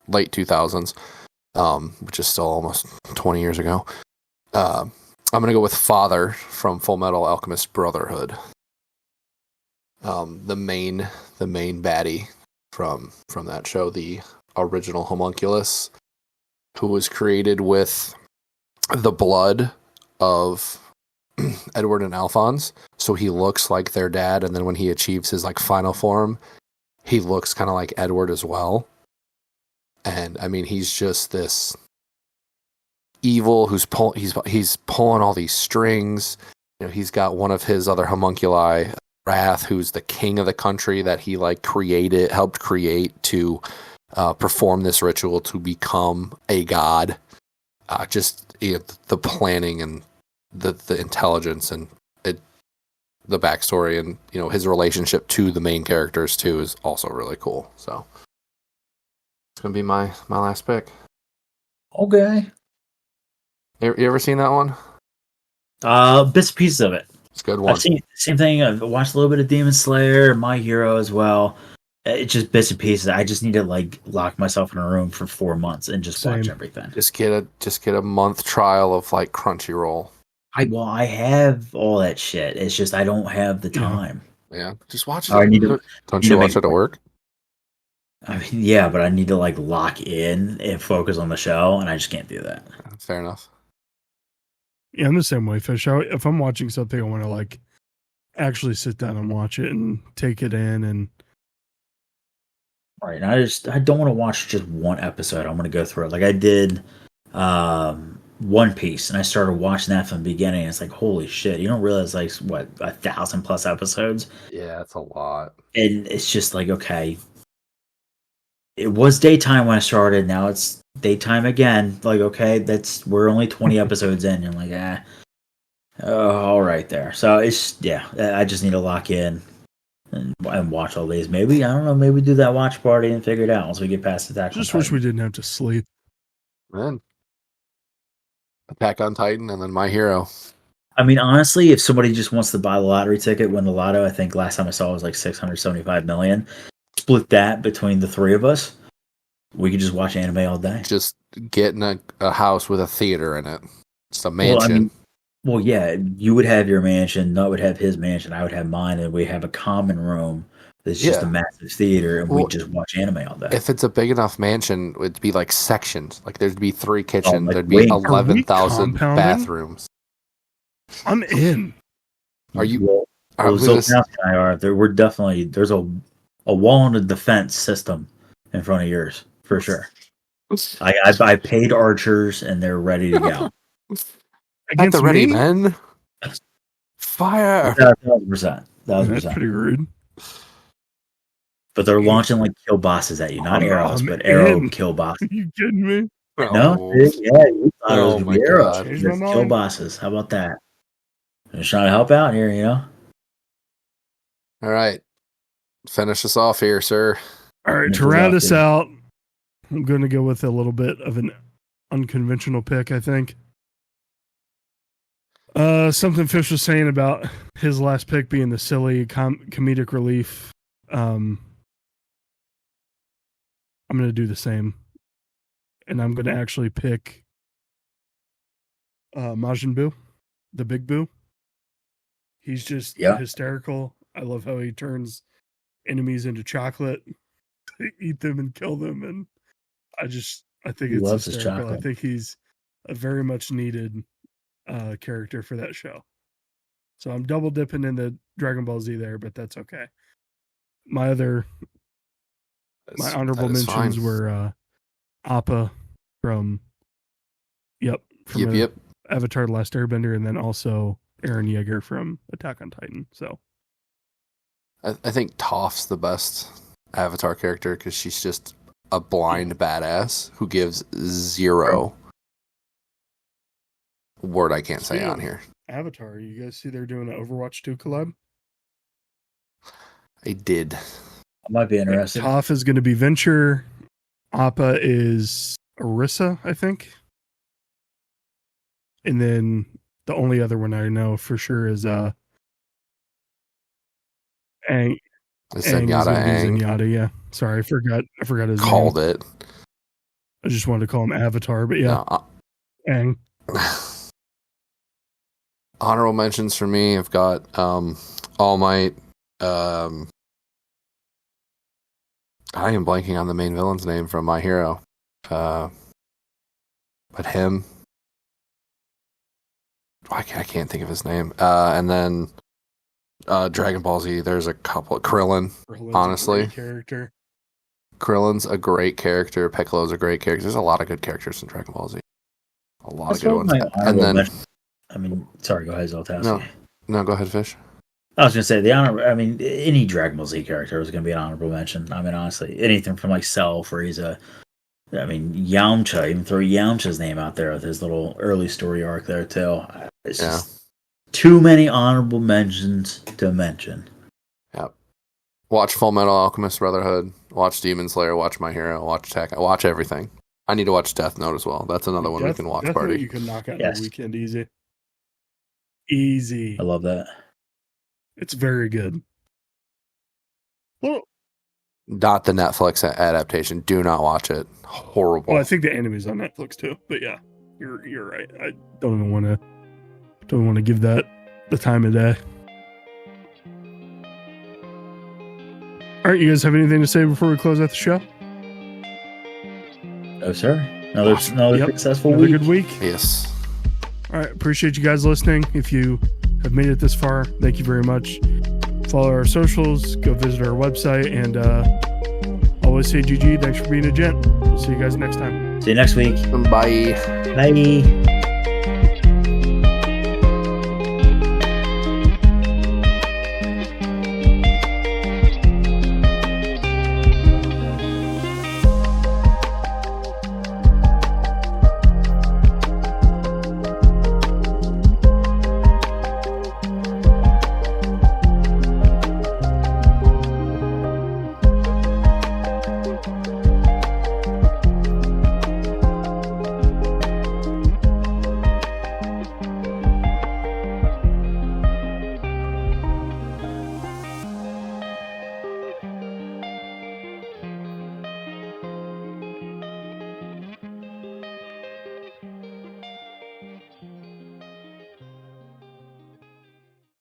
2000s, which is still almost 20 years ago. I'm gonna go with Father from Full Metal Alchemist Brotherhood. The main baddie from that show, the original homunculus, who was created with the blood of Edward and Alphonse, so he looks like their dad, and then when he achieves his final form, he looks kind of like Edward as well. And I mean, he's just this evil who's he's pulling all these strings. He's got one of his other homunculi, Wrath, who's the king of the country that he helped create to perform this ritual to become a god. The planning and the intelligence and the backstory and his relationship to the main characters too is also really cool. So it's gonna be my last pick. Okay. You ever seen that one? Bits and pieces of it. It's a good one. I've seen the same thing. I've watched a little bit of Demon Slayer, My Hero as well. It's just bits and pieces. I just need to lock myself in a room for 4 months and just watch everything. Just get a month trial of Crunchyroll. I have all that shit. It's just I don't have the time. Yeah, just watch it. Don't you watch it at work? I mean, yeah, but I need to lock in and focus on the show, and I just can't do that. Fair enough. Yeah, I'm the same way, Fish. If I'm watching something, I want to actually sit down and watch it and take it in and. Right, I don't want to watch just one episode. I'm going to go through it. Like I did One Piece, and I started watching that from the beginning. It's holy shit! You don't realize 1,000+ episodes. Yeah, that's a lot. And it's just okay. It was daytime when I started. Now it's daytime again. Okay, we're only 20 episodes in. And I'm all right there. So I just need to lock in. And watch all these. Maybe, I don't know, maybe do that watch party and figure it out once we get past Attack on Titan. Just wish we didn't have to sleep. Man. Attack on Titan and then My Hero. I mean, honestly, if somebody just wants to buy the lottery ticket, win the lotto, I think last time I saw it was like 675 million. Split that between the three of us. We could just watch anime all day. Just get in a house with a theater in it. It's a mansion. Well, yeah, you would have your mansion, Nut would have his mansion, I would have mine, and we have a common room that's just a massive theater, and we just watch anime all day. If it's a big enough mansion, it'd be like sections. Like there'd be 3 kitchens, there'd be 11,000 bathrooms. I'm in. Are you? We're definitely there's a wall and a defense system in front of yours for sure. I paid archers and they're ready to go. At the ready, men. Fire. 1,000%. That's pretty rude. But they're launching like kill bosses at you, not arrows, but arrow kill bosses. Are you kidding me? No, yeah, you thought it was gonna be arrows. Changed my mind. Kill bosses. How about that? I'm just trying to help out here, you know. All right, finish us off here, sir. All right, to round us out, I'm going to go with a little bit of an unconventional pick, I think. Something Fish was saying about his last pick being the silly comedic relief. I'm going to do the same. And I'm going to actually pick Majin Buu, the Big Boo. He's just hysterical. I love how he turns enemies into chocolate, eat them and kill them. And I think it's hysterical. I think he's a very much needed character for that show. So I'm double dipping in the Dragon Ball Z there, but that's okay. My honorable mentions were Appa from Avatar: The Last Airbender, and then also Eren Yeager from Attack on Titan. So I think Toph's the best Avatar character because she's just a blind badass who gives zero word I can't say on here. Avatar, you guys see they're doing an Overwatch 2 collab? I did. I might be interested. Toph is going to be Venture. Appa is Orisa, I think. And then the only other one I know for sure is Aang. Zenyatta, yeah. Sorry, I forgot his name. Called it. I just wanted to call him Avatar, but yeah. Aang. Honorable mentions for me, I've got All Might. I am blanking on the main villain's name from My Hero. But him. I can't think of his name. And then Dragon Ball Z, there's a couple. Krillin's honestly. A great character. Krillin's a great character. Piccolo's a great character. There's a lot of good characters in Dragon Ball Z. A lot of good ones. And then, sorry, go ahead, Zoltowski. No, go ahead, Fish. I was going to say, any Dragon Ball Z character was going to be an honorable mention. I mean, honestly, anything from like Cell, Frieza. Yamcha, even throw Yamcha's name out there with his little early story arc there, too. It's just too many honorable mentions to mention. Yep. Watch Full Metal Alchemist Brotherhood. Watch Demon Slayer. Watch My Hero. Watch Attack. Watch everything. I need to watch Death Note as well. That's another one we can watch party. You can knock out in a weekend easy. Easy. I love that. It's very good. Well, not the Netflix adaptation. Do not watch it. Horrible. Well, I think the anime's on Netflix too. But yeah, you're right. I don't even want to give that the time of day. All right, you guys have anything to say before we close out the show? No, sir. Another successful week. Another good week. Yes. All right. Appreciate you guys listening. If you have made it this far, thank you very much. Follow our socials. Go visit our website. And always say GG. Thanks for being a gent. We'll see you guys next time. See you next week. Bye. Bye.